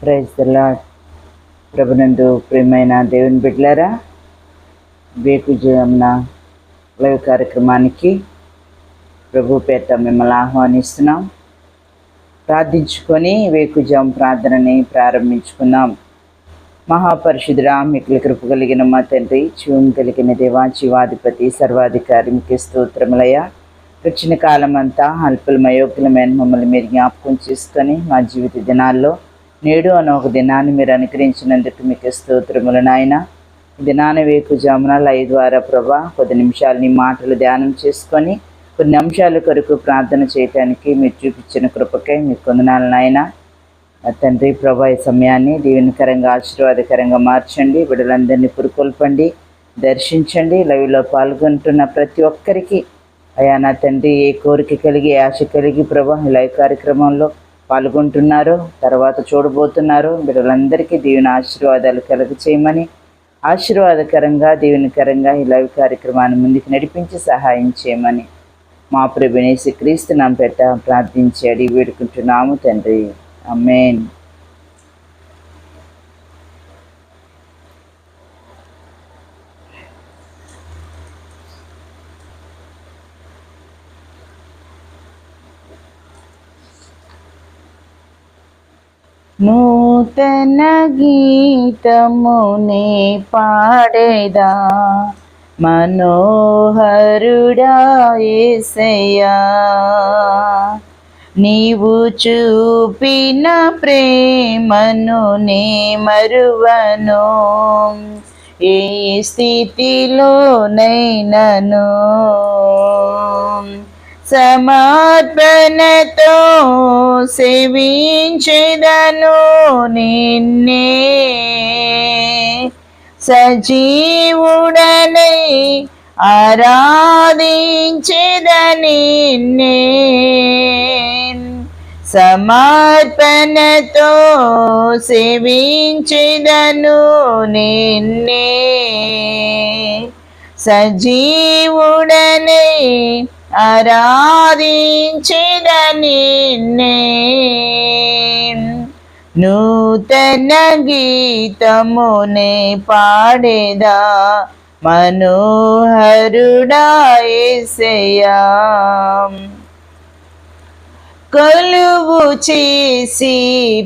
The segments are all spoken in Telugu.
Praise the lord. ప్రభునందు ప్రియమైన దేవుని బిడ్డలారా, వేకుజామున లైవ్ కార్యక్రమానికి ప్రభు పేట మిమ్మల్ని ఆహ్వానిస్తున్నాం. ప్రార్థించుకొని వేకుజాం ప్రార్థనని ప్రారంభించుకున్నాం. మహాపరిశుద్ధుడా, మిక్కిలి కృప కలిగిన మా తండ్రి, జీవం కలిగిన దేవా, జీవాధిపతి, సర్వాధికారి, మీకు స్తోత్రములయ్యా. గడిచిన కాలం అంతా అల్పులమయోగ్యులమైన మమ్మల్ని మీరు జ్ఞాపకం చేసుకొని మా జీవిత దినాల్లో నేడు అనే ఒక దినాన్ని మీరు అనుగ్రహించినందుకు మీకు స్తోత్రములు నాయన. ఈ దినాన్ని వేకుజామున లైవ్ ద్వారా ప్రభా కొద్ది నిమిషాలు నీ మాటలు ధ్యానం చేసుకొని కొన్ని అంశాల కొరకు ప్రార్థన చేయటానికి మీరు చూపించిన కృపకై మీకు వందనాలు నాయన. తండ్రి ప్రభా, ఈ సమయాన్ని దీవెనకరంగా ఆశీర్వాదకరంగా మార్చండి. బిడ్డలందరినీ పురుకొల్పండి, దర్శించండి. లైవ్లో పాల్గొంటున్న ప్రతి ఒక్కరికి అయా నా తండ్రి, ఏ కోరిక కలిగి, ఆశ కలిగి ప్రభా ఈ లైవ్ కార్యక్రమంలో పాల్గొంటున్నారో, తర్వాత చూడబోతున్నారో బిడ్డలందరికీ దీవెన ఆశీర్వాదాలు కలుగ చేయమని, ఆశీర్వాదకరంగా దీవెనకరంగా ఈ లైవ్ కార్యక్రమాన్ని ముందుకు నడిపించి సహాయం చేయమని మా ప్రభువైన యేసుక్రీస్తు నామమున పేట ప్రార్థించి అడిగి వేడుకుంటున్నాము తండ్రి, ఆమేన్. నూతన గీతమునే పాడేదా మనోహరుడా యేసయ్యా, నీవు చూపిన ప్రేమను నే మరువను, ఏ స్థితిలోనైనను. సమర్పణతో సేవించెదను నిన్నే, సజీవుడనై ఆరాధించెదనిన్నే. సమర్పణతో సేవించెదను నిన్నే, సజీవుడనై ఆరాధించెదనిన్నే. నూతన గీతమునే పాడేదా మనోహరుడా యేసయ్యా, కొలువు చేసి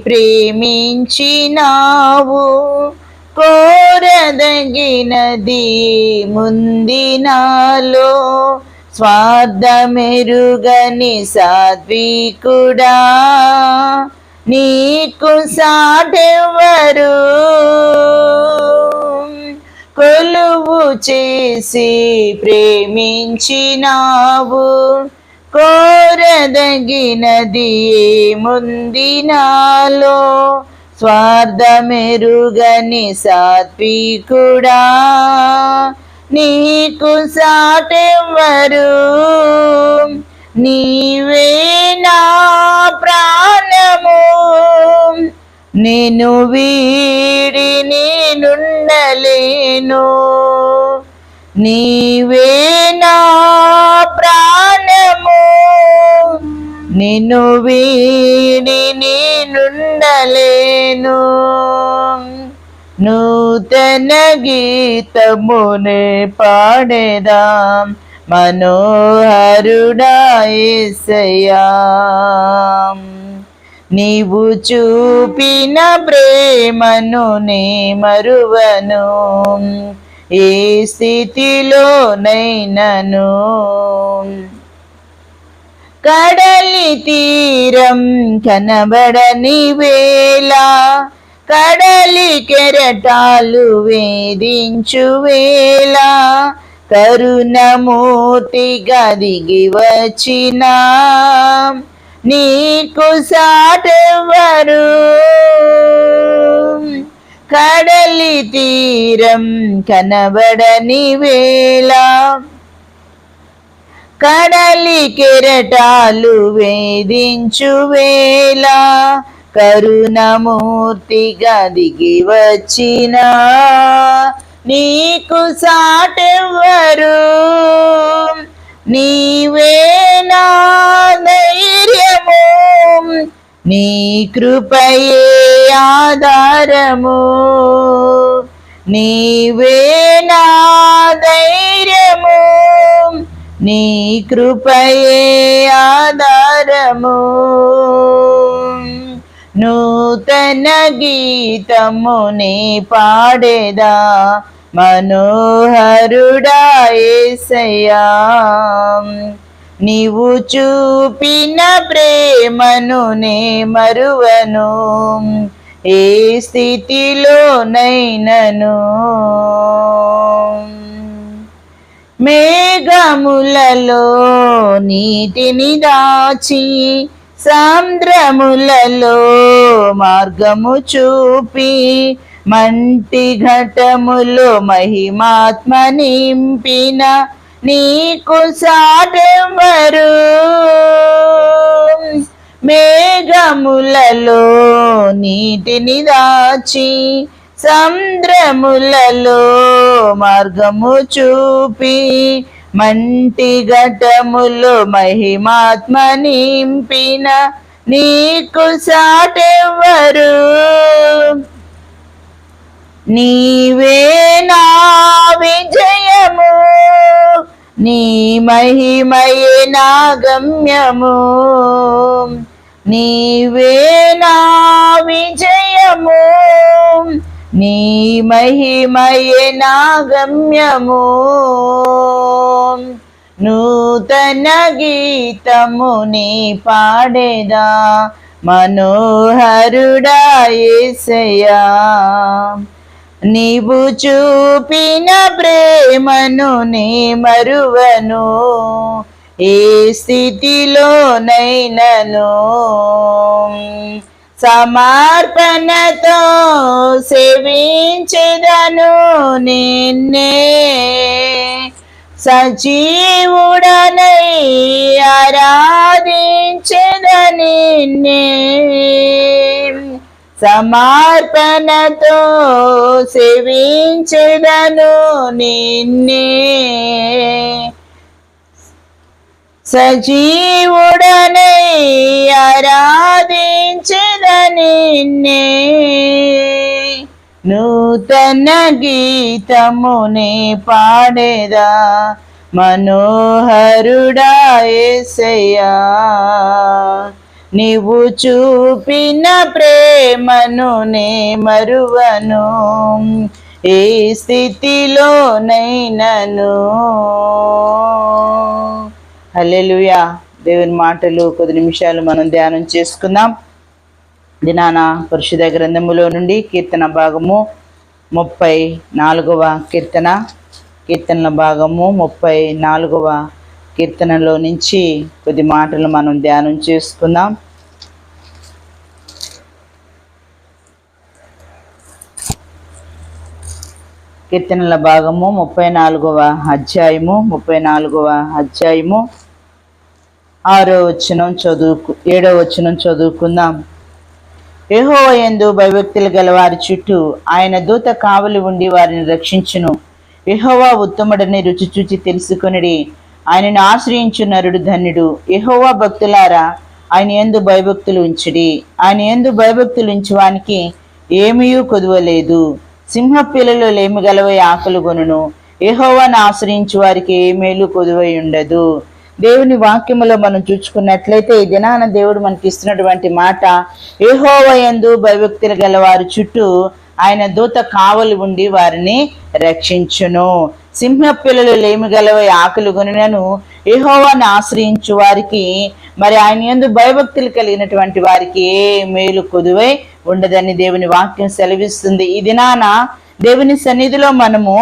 ప్రేమించినావు, కోరదగినది ముందినాలో, స్వార్థమెరుగని సాత్వికుడా, నీకు సాటెవరు. కొలువు చేసి ప్రేమించినావు, కోరదగినది ముందినాలో, స్వార్థమెరుగని సాత్వికుడా, నీకు సాటెవరు. నీవే నా ప్రాణము, నిన్ను వీడి నేనుండలేను. నీవే నా ప్రాణము, నిన్ను వీడి నేనుండలేను. నూతన గీతమునే పాడేదాం మనోహరుడా యేసయ్యా, నీవు చూపిన ప్రేమను నే మరువను, ఏ స్థితిలోనైనను. కడలి తీరం కనబడని వేళ, కడలి కెరటాలు వేధించు వేళ, కరుణమూర్తిగా దిగి వచ్చిన నీకు సాటెవరు. కడలి తీరం కనబడని వేళ, కడలి కెరటాలు వేధించు వేళ, కరుణమూర్తిగా దిగి వచ్చిన నీకు సాటెవరు. నీవే నా ధైర్యము, నీ కృపయే ఆధారము, నీవే నా ధైర్యము, నీ కృపయే ఆధారము. నూతన గీతముని పాడేదా మనోహరుడా యేసయ్యా, నీవు చూపిన ప్రేమను నే మరువను, ఏ స్థితిలోనైనను. మేఘములలో నీటిని దాచి, సాంద్రములలో మార్గము చూపి, మంటి ఘటములో మహిమాత్మ నింపిన నీకు సాటెవరు. మేఘములలో నీటిని దాచి, సంద్రములలో మార్గము చూపి, మంటి ఘటములో మహిమాత్మ నింపిన నీకు సాటెవరు. నీవే నా విజయము, నీ మహిమయే నా గమ్యము, నీవే నా విజయము, నీ మహిమయే నా గమ్యము. నూతన గీతముని పాడేదా మనోహరుడా యేసయ్యా, నీవు చూపిన ప్రేమను నే మరువను, ఏ స్థితిలోనైనను. సమర్పణతో సేవించెదను నిన్నే, సజీవుడనై ఆరాధించెదను నిన్నే. సమర్పణతో సేవించెదను నిన్నే, సజీవుడనై ఆరాధించెదను నిన్నే. నూతన గీతముని పాడేదా మనోహరుడా యేసయ్యా, నీవు చూపిన ప్రేమను నే మరువను, ఏ స్థితిలోనైనను. హల్లెలూయా. దేవుని మాటలు కొద్ది నిమిషాలు మనం ధ్యానం చేసుకుందాం. దినాన పరిశుద్ధ గ్రంథములో నుండి కీర్తన భాగము 34వ కీర్తన, కీర్తనల భాగము 34వ కీర్తనలో నుంచి కొద్ది మాటలు మనం ధ్యానం చేసుకుందాం. కీర్తనల భాగము 34వ అధ్యాయము 6వ వచనం 7వ వచనం చదువుకుందాం. యెహోవా యందు భయభక్తులు గల వారి చుట్టూ ఆయన దూత కావలి ఉండి వారిని రక్షించును. యెహోవా ఉత్తముడని రుచి చూచి తెలుసుకొనిడి, ఆయనను ఆశ్రయించు నరుడు ధన్యుడు. యెహోవా భక్తులారా ఆయన యందు భయభక్తులు ఉంచుడి, ఆయన యందు భయభక్తులు ఉంచువానికి ఏమీయూ కొదువలేదు. సింహ పిల్లలు లేమి గలవై ఆకలి గొనును, యెహోవాను ఆశ్రయించు వారికి ఏ మేలు కొదువై ఉండదు. దేవుని వాక్యములో మనం చూసుకున్నట్లయితే ఈ దినాన దేవుడు మనకి ఇస్తున్నటువంటి మాట, యెహోవా యందు భయభక్తులు గల వారి చుట్టూ ఆయన దూత కావలి ఉండి వారిని రక్షించును. సింహ పిల్లలు లేమి గలవై ఆకలి గొనును, యెహోవాను ఆశ్రయించు వారికి, మరి ఆయన యందు భయభక్తులు కలిగినటువంటి వారికి ఏ మేలు కొదువై ఉండదని దేవుని వాక్యం సెలవిస్తుంది. ఈ దినాన దేవుని సన్నిధిలో మనము,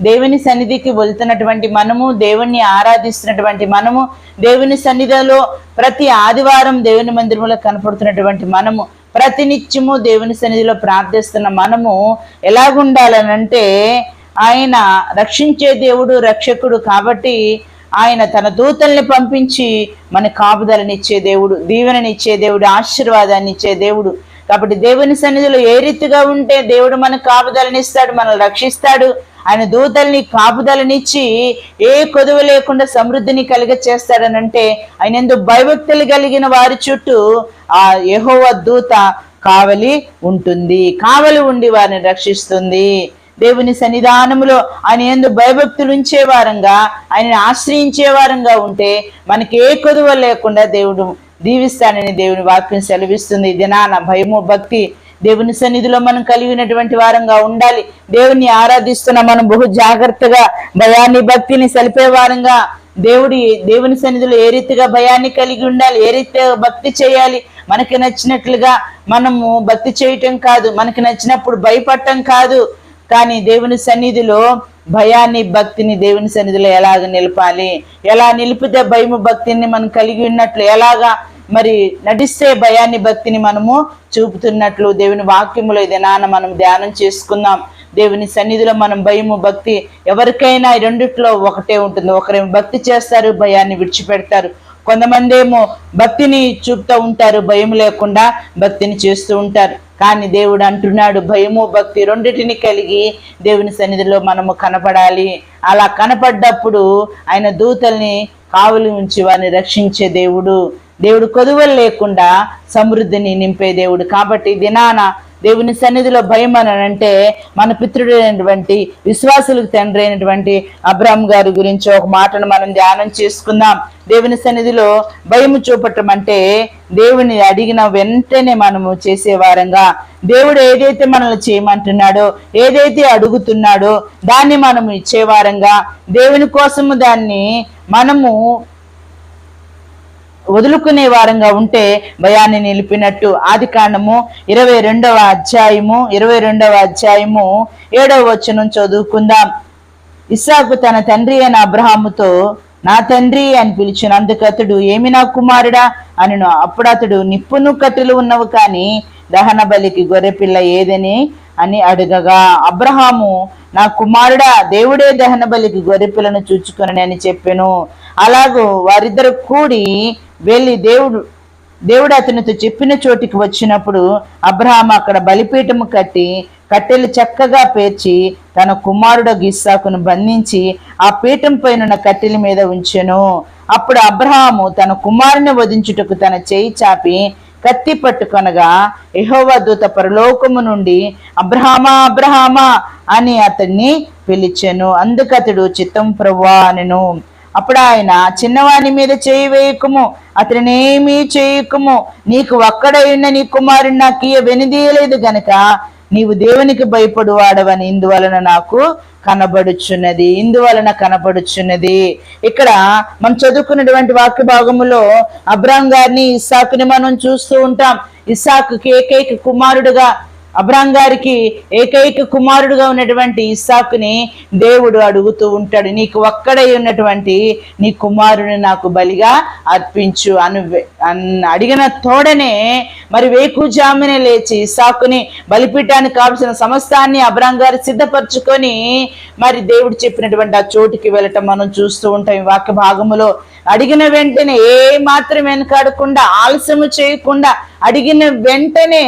దేవుని సన్నిధికి వెళ్తున్నటువంటి మనము, దేవుణ్ణి ఆరాధిస్తున్నటువంటి మనము, దేవుని సన్నిధిలో ప్రతి ఆదివారం దేవుని మందిరంలో కనపడుతున్నటువంటి మనము, ప్రతినిత్యము దేవుని సన్నిధిలో ప్రార్థిస్తున్న మనము ఎలాగుండాలనంటే, ఆయన రక్షించే దేవుడు, రక్షకుడు కాబట్టి ఆయన తన దూతల్ని పంపించి మన కాపుదలనిచ్చే దేవుడు, దీవెననిచ్చే దేవుడు, ఆశీర్వాదాన్ని ఇచ్చే దేవుడు. కాబట్టి దేవుని సన్నిధిలో ఏ రీతిగా ఉంటే దేవుడు మనకు కాపుదలనిస్తాడు, మనల్ని రక్షిస్తాడు. ఆయన దూతల్ని కాపుదలనిచ్చి ఏ కొదువ లేకుండా సమృద్ధిని కలిగ చేస్తాడనంటే, ఆయన ఎందు భయభక్తులు కలిగిన వారి చుట్టూ ఆ యెహోవా దూత కావలి ఉంటుంది, కావలి ఉండి వారిని రక్షిస్తుంది. దేవుని సన్నిధానములో ఆయన యందు భయభక్తులు ఉంచే వారంగా, ఆయనని ఆశ్రయించే వారంగా ఉంటే మనకి ఏ కొదువ లేకుండా దేవుడు దీవిస్తానని దేవుని వాక్యం సెలవిస్తుంది. దినాన భయము భక్తి దేవుని సన్నిధిలో మనం కలిగినటువంటి వారంగా ఉండాలి. దేవుని ఆరాధిస్తున్న మనం బహు జాగ్రత్తగా భయాన్ని భక్తిని సలిపే వారంగా దేవుని సన్నిధిలో ఏ రీతిగా భయాన్ని కలిగి ఉండాలి, ఏ రీతిగా భక్తి చేయాలి. మనకి నచ్చినట్లుగా మనము భక్తి చేయటం కాదు, మనకి నచ్చినప్పుడు భయపడటం కాదు, కానీ దేవుని సన్నిధిలో భయాన్ని భక్తిని దేవుని సన్నిధిలో ఎలాగ నిలపాలి, ఎలా నిలిపితే భయము భక్తిని మనం కలిగి ఉన్నట్లు, ఎలాగా మరి నడిస్తే భయాన్ని భక్తిని మనము చూపుతున్నట్లు దేవుని వాక్యములో ఇది మనం ధ్యానం చేసుకుందాం. దేవుని సన్నిధిలో మనం భయము భక్తి ఎవరికైనా ఈ రెండిట్లో ఒకటే ఉంటుంది. ఒకరేమో భక్తి చేస్తారు, భయాన్ని విడిచిపెడతారు. కొంతమంది ఏమో భక్తిని చూపుతూ ఉంటారు, భయం లేకుండా భక్తిని చేస్తూ ఉంటారు. కానీ దేవుడు అంటున్నాడు, భయము భక్తి రెండిటిని కలిగి దేవుని సన్నిధిలో మనము కనపడాలి. అలా కనపడ్డప్పుడు ఆయన దూతల్ని కావలి ఉంచి వారిని రక్షించే దేవుడు కొదువలు లేకుండా సమృద్ధిని నింపే దేవుడు. కాబట్టి దినాన దేవుని సన్నిధిలో భయం అని అంటే మన పితృడైనటువంటి విశ్వాసులకు తండ్రి అయినటువంటి అబ్రాహాం గారి గురించి ఒక మాటను మనం ధ్యానం చేసుకుందాం. దేవుని సన్నిధిలో భయము చూపటం అంటే దేవుని అడిగిన వెంటనే మనము చేసేవారంగా, దేవుడు ఏదైతే మనల్ని చేయమంటున్నాడో, ఏదైతే అడుగుతున్నాడో దాన్ని మనము ఇచ్చేవారంగా, దేవుని కోసము దాన్ని మనము వదులుకునే వారంగా ఉంటే భయాన్ని నిలిపినట్టు. ఆదికాండము 22వ అధ్యాయము 7వ వచనం చదువుకుందాం. ఇస్సాకు తన తండ్రి అయిన అబ్రహాముతో నా తండ్రి అని పిలిచిన అందుకతడు ఏమి నా కుమారుడా అనను. అప్పుడు అతడు నిప్పును కట్టెలు ఉన్నవు కానీ దహన బలికి గొర్రెపిల్ల ఏదని అని అడగగా అబ్రహాము నా కుమారుడా దేవుడే దహన బలికి గొర్రెపిల్లను చూచుకొనని అని చెప్పెను. అలాగూ వారిద్దరు కూడి వెళ్ళి దేవుడు అతనితో చెప్పిన చోటికి వచ్చినప్పుడు అబ్రహాము అక్కడ బలిపీఠము కట్టి కట్టెలు చక్కగా పేర్చి తన కుమారుడు ఇస్సాకును బంధించి ఆ పీఠం పైన కట్టెల మీద ఉంచెను. అప్పుడు అబ్రహాము తన కుమారుని వధించుటకు తన చేయి చాపి కత్తి పట్టుకొనగా యెహోవా దూత పరలోకము నుండి అబ్రహామా అబ్రహామా అని అతన్ని పిలిచెను. అందుకతడు చిత్తం ప్రభువా అనెను. అప్పుడు ఆయన చిన్నవాని మీద చేయి వేయకము, అతనేమీ చేయకము, నీకు ఒక్కడైన నీ కుమారుని నాకు వెనుదీయలేదు గనక నీవు దేవునికి భయపడు వాడవని ఇందువలన కనబడుచున్నది. ఇక్కడ మనం చదువుకున్నటువంటి వాక్య భాగములో అబ్రాహాం గారిని ఇస్సాకుని మనం చూస్తూ ఉంటాం. ఇస్సాకుకి ఏకైక కుమారుడుగా, అబ్రాహాం గారికి ఏకైక కుమారుడుగా ఉన్నటువంటి ఇస్సాకుని దేవుడు అడుగుతూ ఉంటాడు, నీకు ఒక్కడై ఉన్నటువంటి నీ కుమారుని నాకు బలిగా అర్పించు అడిగిన తోడనే మరి వేకుజామునే లేచి ఇస్సాకుని బలిపీఠానికి కావలసిన సమస్తాన్ని అబ్రాహాం గారు సిద్ధపరచుకొని మరి దేవుడు చెప్పినటువంటి ఆ చోటుకి వెళ్ళటం మనం చూస్తూ ఉంటాం. ఈ వాక్య భాగములో అడిగిన వెంటనే ఏ మాత్రం వెనకాడకుండా, ఆలస్యము చేయకుండా అడిగిన వెంటనే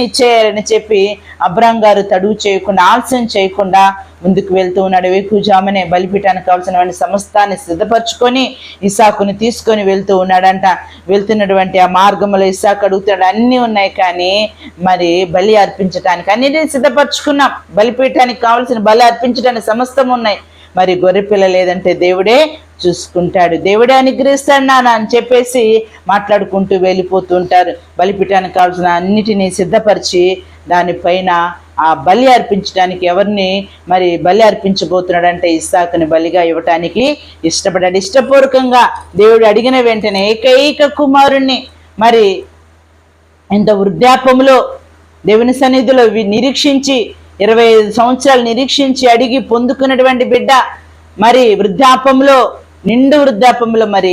ఇచ్చేయాలని చెప్పి అబ్రాహాం గారు తడువు చేయకుండా, ఆలస్యం చేయకుండా ముందుకు వెళ్తూ ఉన్నాడు. వేకుజామునే బలిపీఠానికి కావాల్సిన సమస్తాన్ని సిద్ధపరచుకొని ఇస్సాకుని తీసుకొని వెళ్తూ ఉన్నాడంట. వెళ్తున్నటువంటి ఆ మార్గంలో ఇస్సాకు అడుగుతాడు, అన్నీ ఉన్నాయి కానీ మరి బలి అర్పించడానికి అన్నిటిని సిద్ధపరచుకున్నాం, బలిపీఠానికి కావాల్సిన బలి అర్పించడానికి సమస్తం ఉన్నాయి, మరి గొర్రెపిల్ల లేదంటే దేవుడే చూసుకుంటాడు, దేవుడే అనుగ్రహిస్తాడు నాన్న అని చెప్పేసి మాట్లాడుకుంటూ వెళ్ళిపోతూ ఉంటారు. బలిపీఠానికి కావాల్సిన అన్నిటినీ సిద్ధపరిచి దానిపైన ఆ బలి అర్పించడానికి ఎవరిని మరి బలి అర్పించబోతున్నాడంటే ఇస్సాకుని బలిగా ఇవ్వటానికి ఇష్టపడ్డాడు. ఇష్టపూర్వకంగా దేవుడు అడిగిన వెంటనే ఏకైక కుమారుణ్ణి మరి ఇంత వృద్ధాపంలో దేవుని సన్నిధిలో నిరీక్షించి 25 సంవత్సరాలు నిరీక్షించి అడిగి పొందుకున్నటువంటి బిడ్డ మరి నిండు వృద్ధాపంలో మరి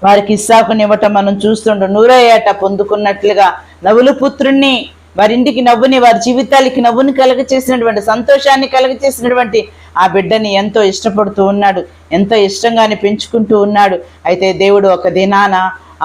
వారికి ఇస్సాకుని ఇవ్వటం మనం చూస్తుంటాం. 100వ ఏట పొందుకున్నట్లుగా నవ్వులు పుత్రుణ్ణి, వారింటికి నవ్వుని, వారి జీవితాలకి నవ్వుని కలగచేసినటువంటి, సంతోషాన్ని కలగచేసినటువంటి ఆ బిడ్డని ఎంతో ఇష్టపడుతూ ఉన్నాడు, ఎంతో ఇష్టంగానే పెంచుకుంటూ ఉన్నాడు. అయితే దేవుడు ఒక దినాన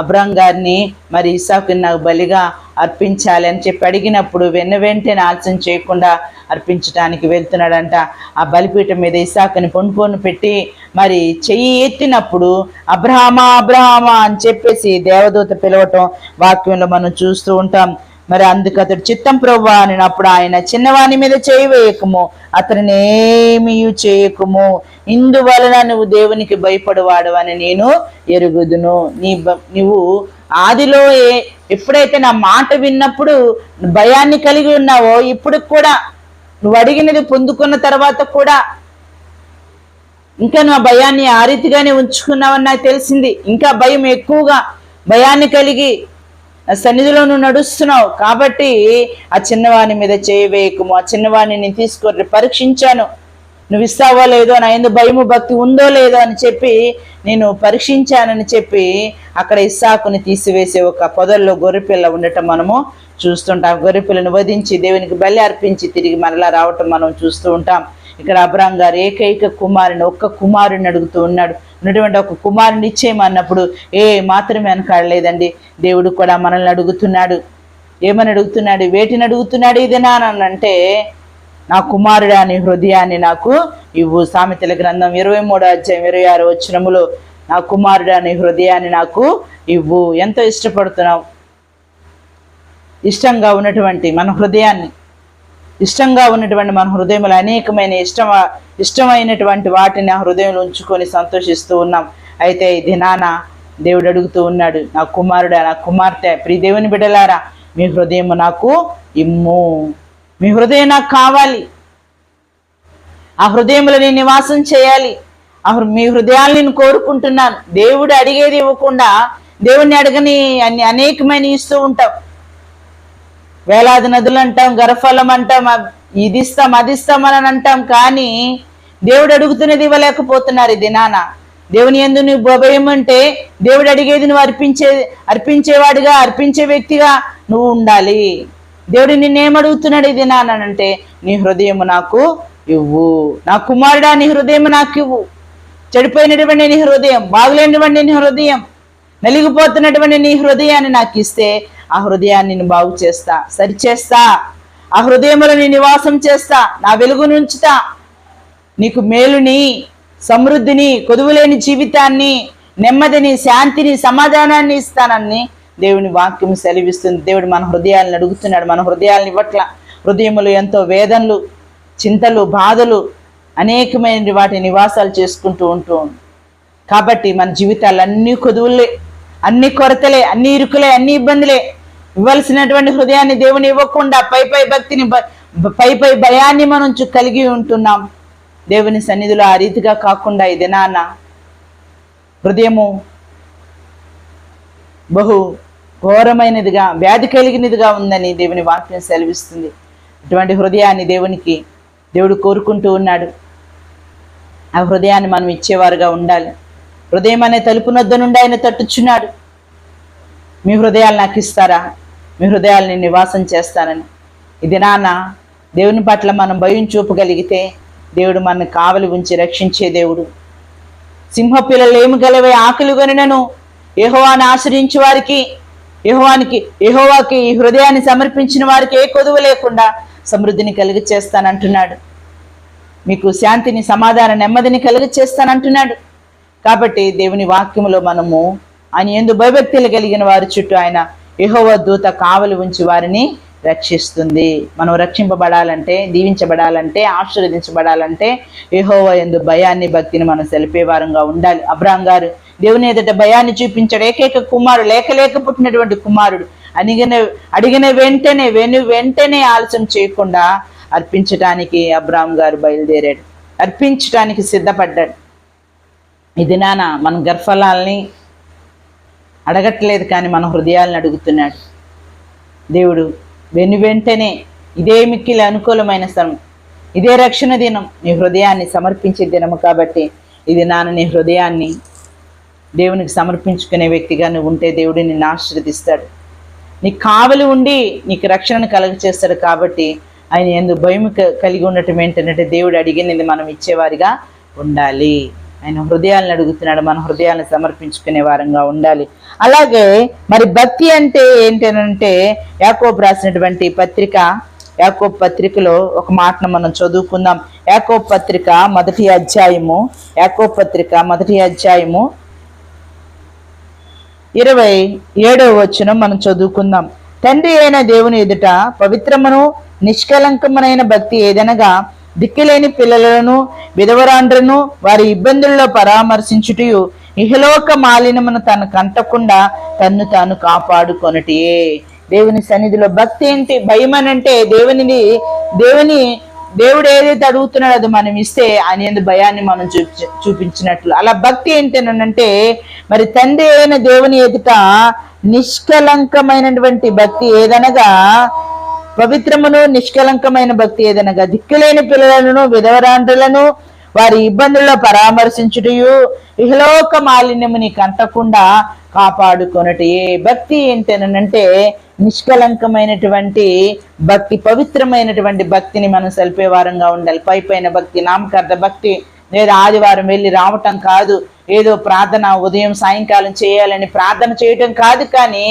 అబ్రాం గారిని మరి ఇస్సాకుని నాకు బలిగా అర్పించాలి అని చెప్పి అడిగినప్పుడు వెంటనే ఆలస్యం చేయకుండా అర్పించడానికి వెళ్తున్నాడంట. ఆ బలిపీఠం మీద ఇస్సాకుని పొన్ను పెట్టి మరి చెయ్యి ఎత్తినప్పుడు అబ్రహామా అబ్రహామా అని చెప్పేసి దేవదూత పిలవటం వాక్యంలో మనం చూస్తూ ఉంటాం. మరి అందుకు అతడు చిత్తం ప్రభువా అనినప్పుడు ఆయన చిన్నవాని మీద చేయి వేయకము, అతనిని ఏమీ చేయకము, ఇందువలన నువ్వు దేవునికి భయపడవాడు అని నేను ఎరుగుదును. నువ్వు ఆదిలో ఎప్పుడైతే నా మాట విన్నప్పుడు భయాన్ని కలిగి ఉన్నావో, ఇప్పుడు కూడా నువ్వు అడిగినది పొందుకున్న తర్వాత కూడా ఇంకా నువ్వు భయాన్ని ఆ రీతిగానే ఉంచుకున్నావని నాకు తెలిసింది. ఇంకా భయం ఎక్కువగా భయాన్ని కలిగి సన్నిధిలో నువ్వు నడుస్తున్నావు కాబట్టి ఆ చిన్నవాని మీద చేయవేయకము, ఆ చిన్నవాడిని నేను తీసుకొని పరీక్షించాను, నువ్వు ఇస్తావో లేదో, నా యందు భయము భక్తి ఉందో లేదో అని చెప్పి నేను పరీక్షించానని చెప్పి అక్కడ ఇస్సాకుని తీసివేసే ఒక పొదల్లో గొర్రెపిల్ల ఉండటం మనము చూస్తుంటాం. గొర్రెపిల్లను వధించి దేవునికి బలి అర్పించి తిరిగి మరలా రావటం మనం చూస్తూ ఉంటాం. ఇక్కడ అబ్రాం గారు ఏకైక కుమారుని, ఒక్క కుమారుని అడుగుతూ ఉన్నాడు. ఉన్నటువంటి ఒక కుమారుని ఇచ్చేయమన్నప్పుడు మాత్రమే వెనకాడలేదండి. దేవుడు కూడా మనల్ని అడుగుతున్నాడు. ఏమని అడుగుతున్నాడు? వేటిని అడుగుతున్నాడు? ఇది నానంటే నా కుమారుడా నీ హృదయాన్ని నాకు ఇవ్వు. సామెతల గ్రంథం 23:26 నా కుమారుడా నీ హృదయాన్ని నాకు ఇవ్వు. ఎంతో ఇష్టపడుతున్నావు, ఇష్టంగా ఉన్నటువంటి మన హృదయాన్ని, ఇష్టంగా ఉన్నటువంటి మన హృదయంలో అనేకమైన ఇష్టమైనటువంటి వాటిని ఆ హృదయంలో ఉంచుకొని సంతోషిస్తూ ఉన్నాం. అయితే ఈ దినాన దేవుడు అడుగుతూ ఉన్నాడు, నా కుమారుడా నా కుమార్తె, ప్రియ దేవుని బిడ్డలారా, మీ హృదయం నాకు ఇమ్ము. మీ హృదయం నాకు కావాలి. ఆ హృదయంలో నేను నివాసం చేయాలి. మీ హృదయాన్ని నేను కోరుకుంటున్నాను. దేవుడు అడిగేది ఇవ్వకుండా దేవుడిని అడగని అనేకమైన ఇస్తూ ఉంటాం. వేలాది నదులు అంటాం, గర్భఫలం అంటాం, ఇది ఇస్తాం అది ఇస్తామని అంటాం. కానీ దేవుడు అడుగుతున్నది ఇవ్వలేకపోతున్నారు. ఇది దినాన దేవుని యందు నువ్వు భయం అంటే దేవుడు అడిగేది నువ్వు అర్పించేవాడిగా, అర్పించే వ్యక్తిగా నువ్వు ఉండాలి. దేవుడు నిన్నేమడుగుతున్నాడు ఇది దినానంటే నీ హృదయం నాకు ఇవ్వు. నా కుమారుడా నీ హృదయం నాకు ఇవ్వు. చెడిపోయినటువంటి నీ హృదయం, బాగులేనటువంటి నీ హృదయం, నలిగిపోతున్నటువంటి నీ హృదయాన్ని నాకు ఇస్తే ఆ హృదయాన్ని నేను బాగు చేస్తా, సరిచేస్తా. ఆ హృదయంలో నేను నివాసం చేస్తా, నా వెలుగును ఉంచుతా. నీకు మేలుని, సమృద్ధిని, కొదువులేని జీవితాన్ని, నెమ్మదిని, శాంతిని, సమాధానాన్ని ఇస్తానని దేవుని వాక్యం సెలవిస్తుంది. దేవుడు మన హృదయాలను అడుగుతున్నాడు. మన హృదయాలను ఇవ్వట్ల. హృదయములు ఎంతో వేదనలు, చింతలు, బాధలు, అనేకమైన వాటి నివాసాలు చేసుకుంటూ ఉంటూ. కాబట్టి మన జీవితాలు అన్ని కొదువులే, అన్ని కొరతలే, అన్ని ఇరుకులే, అన్ని ఇబ్బందులే. ఇవ్వాల్సినటువంటి హృదయాన్ని దేవుని ఇవ్వకుండా పై భక్తిని, పై భయాన్ని మనం కలిగి ఉంటున్నాం. దేవుని సన్నిధిలో ఆ రీతిగా కాకుండా ఈ దినాన హృదయము బహు ఘోరమైనదిగా, వ్యాధి కలిగినదిగా ఉందని దేవుని వాక్యం సెలవిస్తుంది. ఇటువంటి హృదయాన్ని దేవుడు కోరుకుంటూ ఉన్నాడు. ఆ హృదయాన్ని మనం ఇచ్చేవారుగా ఉండాలి. హృదయం అనే తలుపు నొద్ద నుండి ఆయన తట్టుచున్నాడు. మీ హృదయాలు నాకు ఇస్తారా? మీ హృదయాల్ని నివాసం చేస్తానని. ఇది నాన్న దేవుని పట్ల మనం భయం చూపగలిగితే దేవుడు మనల్ని కావలి ఉంచి రక్షించే దేవుడు. సింహ పిల్లలు ఏమి గలవే ఆకలి కొనినను యెహోవాను ఆశ్రయించే వారికి, యెహోవాకి ఈ హృదయాన్ని సమర్పించిన వారికి ఏ కొదువు లేకుండా సమృద్ధిని కలిగి చేస్తానంటున్నాడు. మీకు శాంతిని, సమాధాన, నెమ్మదిని కలిగి చేస్తానంటున్నాడు. కాబట్టి దేవుని వాక్యములో మనము ఆయన యందు భయభక్తులు కలిగిన వారి చుట్టూ ఆయన యెహోవా దూత కావలి ఉంచి వారిని రక్షిస్తుంది. మనం రక్షింపబడాలంటే, దీవించబడాలంటే, ఆశీర్వదించబడాలంటే యెహోవా యందు భయాన్ని, భక్తిని మనం తెలిపే వారంగా ఉండాలి. అబ్రాం గారు దేవుని ఎదుట భయాన్ని చూపించాడు. ఏకైక కుమారుడు, లేక పుట్టినటువంటి కుమారుడు. అడిగిన వెంటనే ఆలస్యం చేయకుండా అర్పించడానికి అబ్రాం గారు బయలుదేరాడు. అర్పించడానికి సిద్ధపడ్డాడు. ఇది నాన్న మన గర్భఫలాల్ని అడగట్లేదు, కానీ మన హృదయాలను అడుగుతున్నాడు. దేవుడు వెంటనే ఇదే మిక్కిలి అనుకూలమైన స్థలం, ఇదే రక్షణ దినం, నీ హృదయాన్ని సమర్పించే దినము. కాబట్టి ఇది నాన్న నీ హృదయాన్ని దేవునికి సమర్పించుకునే వ్యక్తిగా నువ్వు ఉంటే దేవుడు నిన్ను ఆశీర్వదిస్తాడు. నీకు కావలి ఉండి నీకు రక్షణను కలుగచేస్తాడు. కాబట్టి ఆయన యందు భయం కలిగి ఉండటం ఏంటంటే దేవుడు అడిగినది మనం ఇచ్చేవారిగా ఉండాలి. ఆయన హృదయాలను అడుగుతున్నాడు. మన హృదయాలను సమర్పించుకునే వారంగా ఉండాలి. అలాగే మరి భక్తి అంటే ఏంటంటే యాకోబు రాసినటువంటి పత్రిక, యాకోబు పత్రికలో ఒక మాటను మనం చదువుకుందాం. యాకోబు పత్రిక మొదటి అధ్యాయము 27వ వచనం మనం చదువుకుందాం. తండ్రి అయిన దేవుని ఎదుట పవిత్రమును నిష్కలంకమునైన భక్తి ఏదనగా దిక్కులేని పిల్లలను విధవరాండ్రను వారి ఇబ్బందుల్లో పరామర్శించుటయు ఇహలోక మాలిన్యమును తన కంటకుండా తన్ను తాను కాపాడుకొనుటయే. దేవుని సన్నిధిలో భక్తి ఏంటి? భయం అనంటే దేవుడు ఏదైతే అడుగుతున్నాడో అది మనం ఇస్తే ఆయన యందు భయాన్ని మనం చూపించినట్లు. అలా భక్తి ఏంటనంటే మరి తండ్రి అయిన దేవుని ఎదుట నిష్కలంకమైనటువంటి భక్తి ఏదనగా పవిత్రమును నిష్కలంకమైన భక్తి ఏదనగా దిక్కులేని పిల్లలను విధవరాండ్రులను వారి ఇబ్బందుల్లో పరామర్శించుటయు ఇహలోక మాలిన్యముని కంటకుండా కాపాడుకొనుటయే. భక్తి ఏంటనంటే నిష్కలంకమైనటువంటి భక్తి, పవిత్రమైనటువంటి భక్తిని మనం సలిపే వారంగా ఉండాలి. పైపైన భక్తి, నామకార్థ భక్తి లేదా ఆదివారం వెళ్ళి రావటం కాదు, ఏదో ప్రార్థన ఉదయం సాయంకాలం చేయాలని ప్రార్థన చేయటం కాదు. కానీ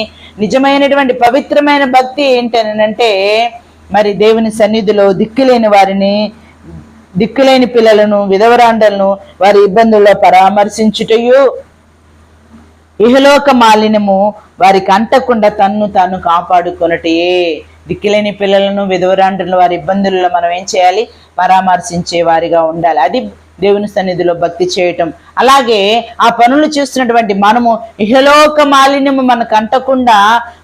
నిజమైనటువంటి పవిత్రమైన భక్తి ఏంటనంటే మరి దేవుని సన్నిధిలో దిక్కులేని పిల్లలను విధవరాండలను వారి ఇబ్బందుల్లో పరామర్శించుటయు ఇహలోక మాలిన్యము వారికి అంటకుండా తన్ను తాను కాపాడుకొనుటయే. దిక్కులేని పిల్లలను విధవరాండ్రులను వారి ఇబ్బందుల్లో మనం ఏం చేయాలి? పరామర్శించే వారిగా ఉండాలి. అది దేవుని సన్నిధిలో భక్తి చేయటం. అలాగే ఆ పనులు చేస్తున్నటువంటి మనము ఇహలోక మాలిన్యము మనకు అంటకుండా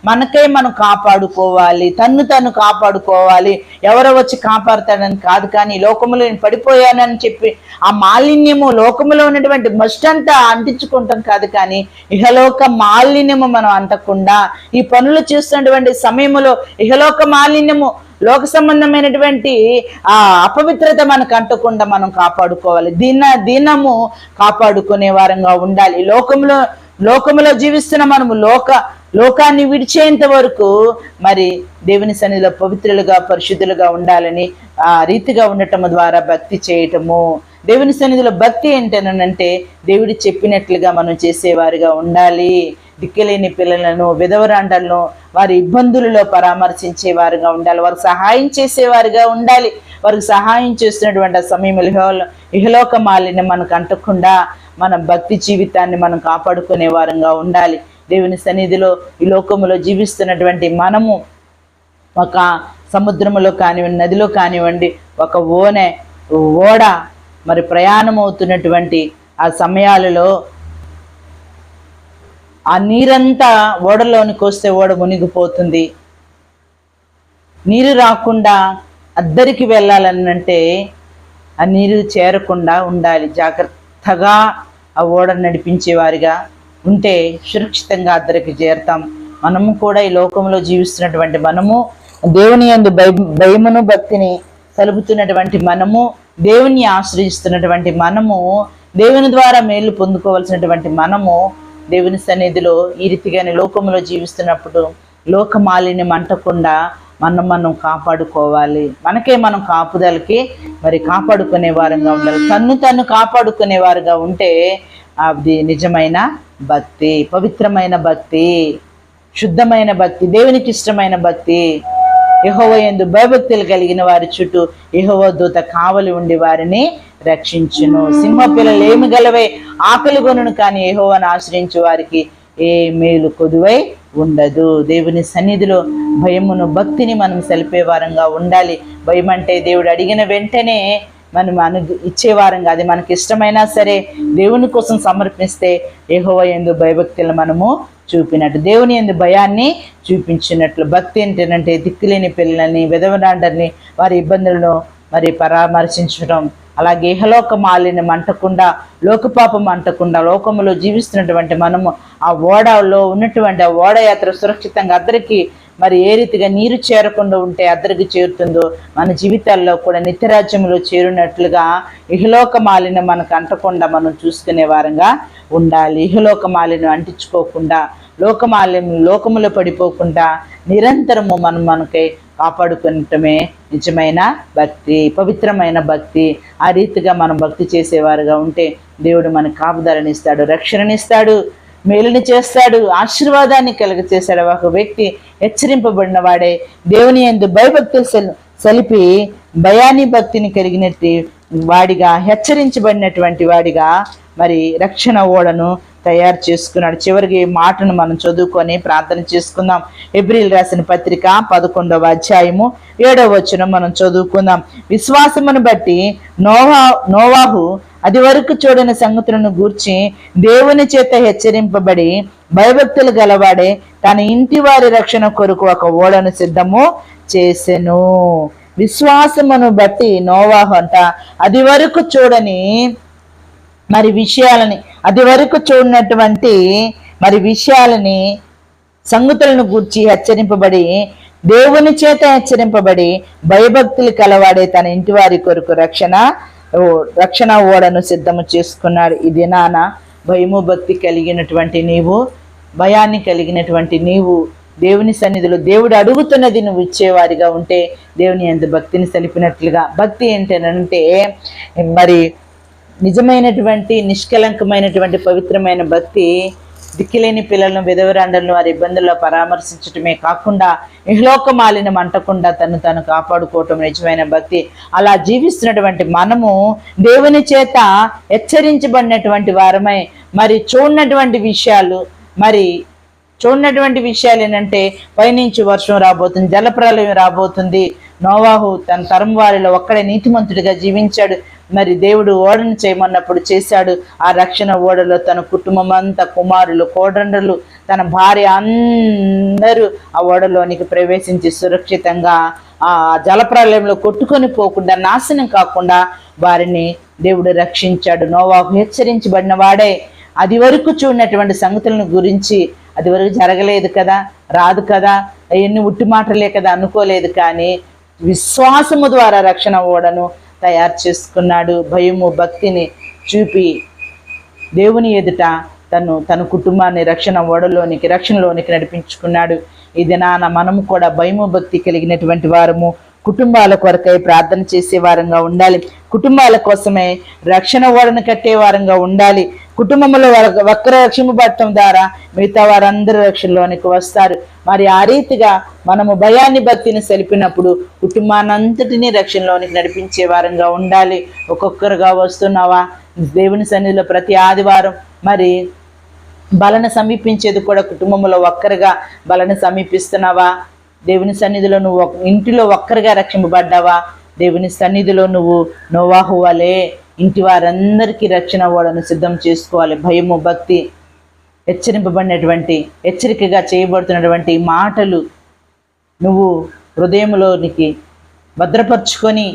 మనకే మనం కాపాడుకోవాలి, తన్ను కాపాడుకోవాలి. ఎవరో వచ్చి కాపాడుతాడని కాదు, కానీ లోకములో నేను పడిపోయానని చెప్పి ఆ మాలిన్యము లోకములో ఉన్నటువంటి మస్టంతా అంటించుకుంటాం కాదు, కానీ ఇహలోక మాలిన్యము మనం అంటకుండా ఈ పనులు చేస్తున్నటువంటి సమయంలో ఇహలోక మాలిన్యము లోక సంబంధమైనటువంటి ఆ అపవిత్రత మనకు అంటకుండా మనం కాపాడుకోవాలి. దినము కాపాడుకునే వారంగా ఉండాలి. లోకములో జీవిస్తున్న మనము లోకాన్ని విడిచేంత వరకు మరి దేవుని సన్నిధిలో పవిత్రులుగా పరిశుద్ధులుగా ఉండాలని ఆ రీతిగా ఉండటం ద్వారా భక్తి చేయటము. దేవుని సన్నిధిలో భక్తి ఏంటనంటే దేవుడు చెప్పినట్లుగా మనం చేసేవారిగా ఉండాలి. దిక్కులేని పిల్లలను విధవరాండలను వారి ఇబ్బందులలో పరామర్శించేవారుగా ఉండాలి. వారికి సహాయం చేసేవారుగా ఉండాలి. వారికి సహాయం చేస్తున్నటువంటి సమయంలో ఇహలోక మాలిన్యం మనకు అంటకుండా మన భక్తి జీవితాన్ని మనం కాపాడుకునే వారంగా ఉండాలి. దేవుని సన్నిధిలో ఈ లోకములో జీవిస్తున్నటువంటి మనము ఒక సముద్రములో కానివ్వండి, నదిలో కానివ్వండి, ఒక ఓడ మరి ప్రయాణం అవుతున్నటువంటి ఆ సమయాలలో ఆ నీరంతా ఓడలోనికి వస్తే ఓడ మునిగిపోతుంది. నీరు రాకుండా అద్దరికి వెళ్ళాలనంటే ఆ నీరు చేరకుండా ఉండాలి. జాగ్రత్తగా ఆ ఓడ నడిపించేవారిగా ఉంటే సురక్షితంగా అద్దరికి చేరుతాం. మనము కూడా ఈ లోకంలో జీవిస్తున్నటువంటి మనము దేవుని యందు భయమును భక్తిని కలుపుతున్నటువంటి మనము, దేవుని ఆశ్రయిస్తున్నటువంటి మనము, దేవుని ద్వారా మేలు పొందుకోవాల్సినటువంటి మనము దేవుని సన్నిధిలో ఈ రీతిగానే లోకంలో జీవిస్తున్నప్పుడు లోక మాలిన్యం అంటకుండా మనం కాపాడుకోవాలి. మనకే మనం కాపుదలకి మరి కాపాడుకునే వారంగా ఉండాలి. తన్ను కాపాడుకునే వారుగా ఉంటే అది నిజమైన భక్తి, పవిత్రమైన భక్తి, శుద్ధమైన భక్తి, దేవునికి ఇష్టమైన భక్తి. యెహోవా యందు భయభక్తులు కలిగిన వారి చుట్టూ యెహోవా దూత కావలి ఉండి వారిని రక్షించును. సింహ పిల్లలు ఏమి గలవై ఆకలి కొనును, కానీ యెహోవాను ఆశ్రయించు వారికి ఏ మేలు కొదువై ఉండదు. దేవుని సన్నిధిలో భయమును భక్తిని మనం సలిపే వారంగా ఉండాలి. భయం అంటే దేవుడు అడిగిన వెంటనే మనం ఇచ్చేవారంగా, అది మనకి ఇష్టమైనా సరే దేవుని కోసం సమర్పిస్తే యెహోవా యందు భయభక్తులను మనము చూపినట్టు, దేవుని యందు భయాన్ని చూపించినట్లు. భక్తి ఏంటంటే దిక్కులేని పిల్లల్ని విధవరాండర్ని వారి ఇబ్బందులను మరి పరామర్శించడం. అలాగే ఇహలోక మాలిన్యం అంటకుండా, లోకపాపం అంటకుండా లోకములో జీవిస్తున్నటువంటి మనము ఆ ఓడలో ఉన్నటువంటి ఆ ఓడ యాత్ర సురక్షితంగా అద్దరికి మరి ఏ రీతిగా నీరు చేరకుండా ఉంటే అద్దరికి చేరుతుందో మన జీవితాల్లో కూడా నిత్యరాజ్యంలో చేరినట్లుగా ఇహలోక మాలిన్యం మనకు అంటకుండా మనం చూసుకునే వారంగా ఉండాలి. ఇహలోక మాలిన్యం అంటించుకోకుండా లోకములో పడిపోకుండా నిరంతరము మనకి కాపాడుకునటమే నిజమైన భక్తి, పవిత్రమైన భక్తి. ఆ రీతిగా మనం భక్తి చేసేవారుగా ఉంటే దేవుడు మనకు కాపుదలనిస్తాడు, రక్షణనిస్తాడు, మేలుని చేస్తాడు, ఆశీర్వాదాన్ని కలుగచేస్తాడు. ఒక వ్యక్తి హెచ్చరింపబడిన వాడే దేవుని యందు భయభక్తులు సలిపి భయాన్ని భక్తిని కలిగినట్టు వాడిగా, హెచ్చరించబడినటువంటి వాడిగా మరి రక్షణ ఓడను తయారు చేసుకున్నాడు. చివరికి మాటను మనం చదువుకొని ప్రార్థన చేసుకుందాం. హెబ్రీయులు రాసిన పత్రిక 11వ అధ్యాయము 7వ వచనం మనం చదువుకుందాం. విశ్వాసమును బట్టి నోవాహు అది వరకు చూడని సంగతులను గూర్చి దేవుని చేత హెచ్చరింపబడి భయభక్తులు గలవాడే తన ఇంటి వారి రక్షణ కొరకు ఒక ఓడను సిద్ధము చేసెను. విశ్వాసమును బట్టి నోవాహు అంట అది వరకు చూడని మరి విషయాలని, అది వరకు చూడనటువంటి మరి విషయాలని, సంగతులను గూర్చి హెచ్చరింపబడి దేవుని చేత హెచ్చరింపబడి భయభక్తులు కలవాడే తన ఇంటి వారి కొరకు రక్షణ ఓడను సిద్ధము చేసుకున్నాడు. ఈ దినాన భయము భక్తి కలిగినటువంటి నీవు, భయాన్ని కలిగినటువంటి నీవు దేవుని సన్నిధిలో దేవుడు అడుగుతున్నది నువ్వు ఇచ్చేవారిగా ఉంటే దేవుని యందు భక్తిని సలిపినట్లుగా. భక్తి ఏంటంటే మరి నిజమైనటువంటి నిష్కలంకమైనటువంటి పవిత్రమైన భక్తి దిక్కులేని పిల్లలను, విధవరాండలను వారి ఇబ్బందుల్లో పరామర్శించటమే కాకుండా ఇహలోక మాలిన్యం అంటకుండా తను కాపాడుకోవటం నిజమైన భక్తి. అలా జీవిస్తున్నటువంటి మనము దేవుని చేత హెచ్చరించబడినటువంటి వారమై మరి చూడనటువంటి విషయాలు ఏంటంటే పైనుంచి వర్షం రాబోతుంది, జలప్రలయం రాబోతుంది. నోవాహు తన తరం వారిలో ఒక్కడే నీతిమంతుడిగా జీవించాడు. మరి దేవుడు ఓడను చేయమన్నప్పుడు చేశాడు. ఆ రక్షణ ఓడలో తన కుటుంబం అంతా, కుమారులు, కోడండ్రులు, తన భార్య అందరూ ఆ ఓడలోనికి ప్రవేశించి సురక్షితంగా ఆ జలప్రలయంలో కొట్టుకొని పోకుండా, నాశనం కాకుండా వారిని దేవుడు రక్షించాడు. నోవాహు హెచ్చరించబడిన వాడే. అది వరకు చూడనటువంటి సంగతులను గురించి, అది వరకు జరగలేదు కదా, రాదు కదా, అవన్నీ ఉట్టి మాటలే కదా అనుకోలేదు. కానీ విశ్వాసము ద్వారా రక్షణ ఓడను తయారు చేసుకున్నాడు. భయము భక్తిని చూపి దేవుని ఎదుట తన కుటుంబాన్ని రక్షణలోనికి నడిపించుకున్నాడు. ఈ దినాన మనము కూడా భయము భక్తి కలిగినటువంటి వారము, కుటుంబాల కొరకై ప్రార్థన చేసే వారంగా ఉండాలి. కుటుంబాల కోసమే రక్షణ ఓడను కట్టే వారంగా ఉండాలి. కుటుంబంలో ఒక్కరు రక్షింపబడటం ద్వారా మిగతా వారందరూ రక్షణలోనికి వస్తారు. మరి ఆ రీతిగా మనము భయాన్ని భక్తిని సలిపినప్పుడు కుటుంబానంతటినీ రక్షణలోనికి నడిపించే వారంగా ఉండాలి. ఒక్కొక్కరుగా వస్తున్నావా దేవుని సన్నిధిలో ప్రతి ఆదివారం? మరి బలను సమీపించేది కూడా కుటుంబంలో ఒక్కరుగా బలను సమీపిస్తున్నావా? దేవుని సన్నిధిలో నువ్వు ఇంటిలో ఒక్కరిగా రక్షింపబడ్డావా? దేవుని సన్నిధిలో నువ్వు నోవాహు వలె ఇంటి వారందరికీ రక్షణ ఓడను సిద్ధం చేసుకోవాలి. భయము భక్తి హెచ్చరికగా చేయబడుతున్నటువంటి మాటలు నువ్వు హృదయంలోనికి భద్రపరుచుకొని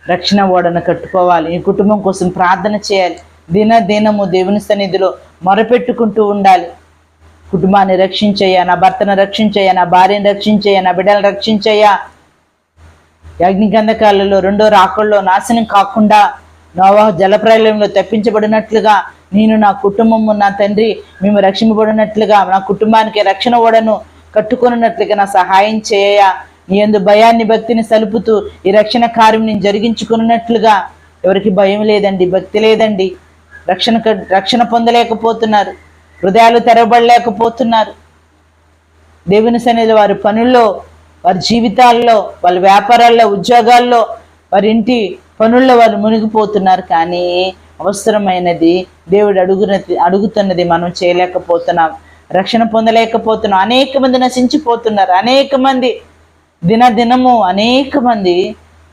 రక్షణ ఓడను కట్టుకోవాలి. నీ కుటుంబం కోసం ప్రార్థన చేయాలి. దినము దేవుని సన్నిధిలో మొరపెట్టుకుంటూ ఉండాలి. కుటుంబాన్ని రక్షించయ్యా, నా భర్తను రక్షించయ్యా, నా భార్యను రక్షించయ్యా, నా బిడ్డలను రక్షించయ్యా. అగ్నిగంధకాలలో రెండో రాకల్లో నాశనం కాకుండా నోవాహు జలప్రలయంలో తప్పించబడినట్లుగా నేను, నా కుటుంబము, నా తండ్రి మేము రక్షింపబడినట్లుగా నా కుటుంబానికి రక్షణ ఓడను కట్టుకున్నట్లుగా నా సహాయం చేయ. నీ యందు భయాన్ని భక్తిని సలుపుతూ ఈ రక్షణ కార్యం నేను జరిగించుకున్నట్లుగా. ఎవరికి భయం లేదండి, భక్తి లేదండి, రక్షణ పొందలేకపోతున్నారు, హృదయాలు తెరవబడలేకపోతున్నారు. దేవుని సన్నిధిలో వారి పనుల్లో, వారి జీవితాల్లో, వాళ్ళ వ్యాపారాల్లో, ఉద్యోగాల్లో, వారి ఇంటి పనుల్లో వాళ్ళు మునిగిపోతున్నారు. కానీ అవసరమైనది దేవుడు అడుగుతున్నది మనం చేయలేకపోతున్నాం, రక్షణ పొందలేకపోతున్నాం. అనేక మంది నశించిపోతున్నారు. అనేక మంది దినదినము అనేక మంది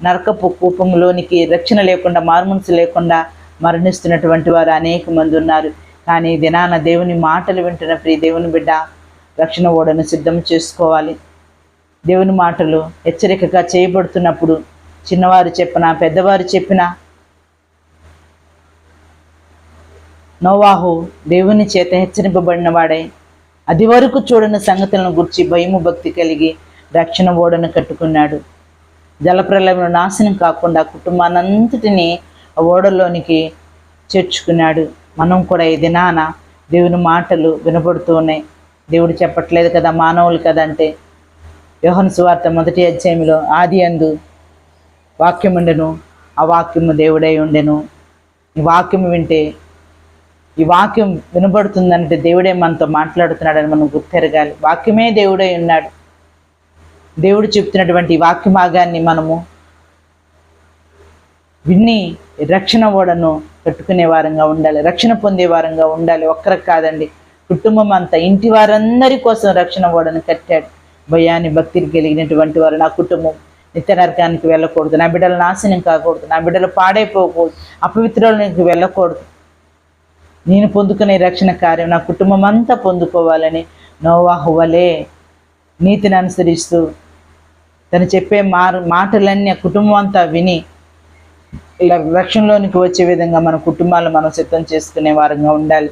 నరకపు కూపంలోనికి రక్షణ లేకుండా, మారుమనసు లేకుండా మరణిస్తున్నటువంటి వారు అనేక మంది ఉన్నారు. కానీ దినాన దేవుని మాటలు వింటున్న ప్రియ దేవుని బిడ్డ రక్షణ ఓడను సిద్ధం చేసుకోవాలి. దేవుని మాటలు హెచ్చరికగా చేయబడుతున్నప్పుడు చిన్నవారు చెప్పినా, పెద్దవారు చెప్పినా, నోవాహు దేవుని చేత హెచ్చరింపబడిన వాడే అది వరకు చూడని సంగతులను గురించి భయము భక్తి కలిగి రక్షణ ఓడను కట్టుకున్నాడు. జలప్రలయంలో నాశనం కాకుండా కుటుంబానంతటినీ ఆ ఓడలోనికి చేర్చుకున్నాడు. మనం కూడా ఈ దినాన దేవుని మాటలు వినబడుతూ ఉన్నాయి. దేవుడు చెప్పట్లేదు కదా, మానవులు కదంటే యోహాను సువార్త 1వ అధ్యాయంలో ఆది యందు వాక్యం ఉండెను, ఆ వాక్యము దేవుడై ఉండెను. ఈ వాక్యం వింటే, ఈ వాక్యం వినబడుతుందంటే దేవుడే మనతో మాట్లాడుతున్నాడని మనం గుర్తెరగాలి. వాక్యమే దేవుడై ఉన్నాడు. దేవుడు చెప్తున్నటువంటి ఈ వాక్య భాగాన్ని మనము విన్ని రక్షణ ఓడను కట్టుకునే వారంగా ఉండాలి, రక్షణ పొందే వారంగా ఉండాలి. ఒక్కరికి కాదండి, కుటుంబం అంతా, ఇంటి వారందరి కోసం రక్షణ ఓడను కట్టాడు. భయాన్ని భక్తికి కలిగినటువంటి వారు, నా కుటుంబం నిత్య నరకానికి వెళ్ళకూడదు, నా బిడ్డలు నాశనం కాకూడదు, నా బిడ్డలు పాడైపోకూడదు, అపవిత్రులకు వెళ్ళకూడదు, నేను పొందుకునే రక్షణ కార్యం నా కుటుంబం అంతా పొందుకోవాలని నోవాహు వలె నీతిని అనుసరిస్తూ తను చెప్పే మాటలన్నీ ఆ కుటుంబం అంతా విని ఇలా రక్షణలోనికి వచ్చే విధంగా మన కుటుంబాలను మనం సిద్ధం చేసుకునే వారంగా ఉండాలి.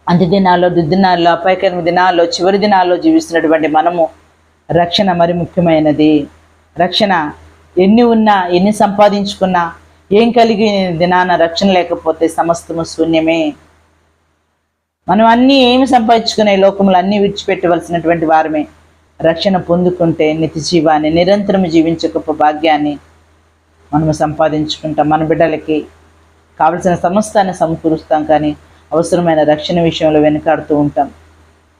అంత్య దినాల్లో, దుర్దినాల్లో, అపాయకరమ దినాల్లో, చివరి దినాల్లో జీవిస్తున్నటువంటి మనము రక్షణ మరి ముఖ్యమైనది. రక్షణ ఎన్ని ఉన్నా, ఎన్ని సంపాదించుకున్నా, ఏం కలిగి దినాన రక్షణ లేకపోతే సమస్తము శూన్యమే. మనం అన్నీ ఏమి సంపాదించుకునే లోకములు అన్నీ విడిచిపెట్టవలసినటువంటి వారమే. రక్షణ పొందుకుంటే నిత్య జీవాన్ని, నిరంతరం జీవించక భాగ్యాన్ని మనము సంపాదించుకుంటాం. మన బిడ్డలకి కావలసిన సమస్తాన్ని సమకూరుస్తాం, కానీ అవసరమైన రక్షణ విషయంలో వెనుకాడుతూ ఉంటాం.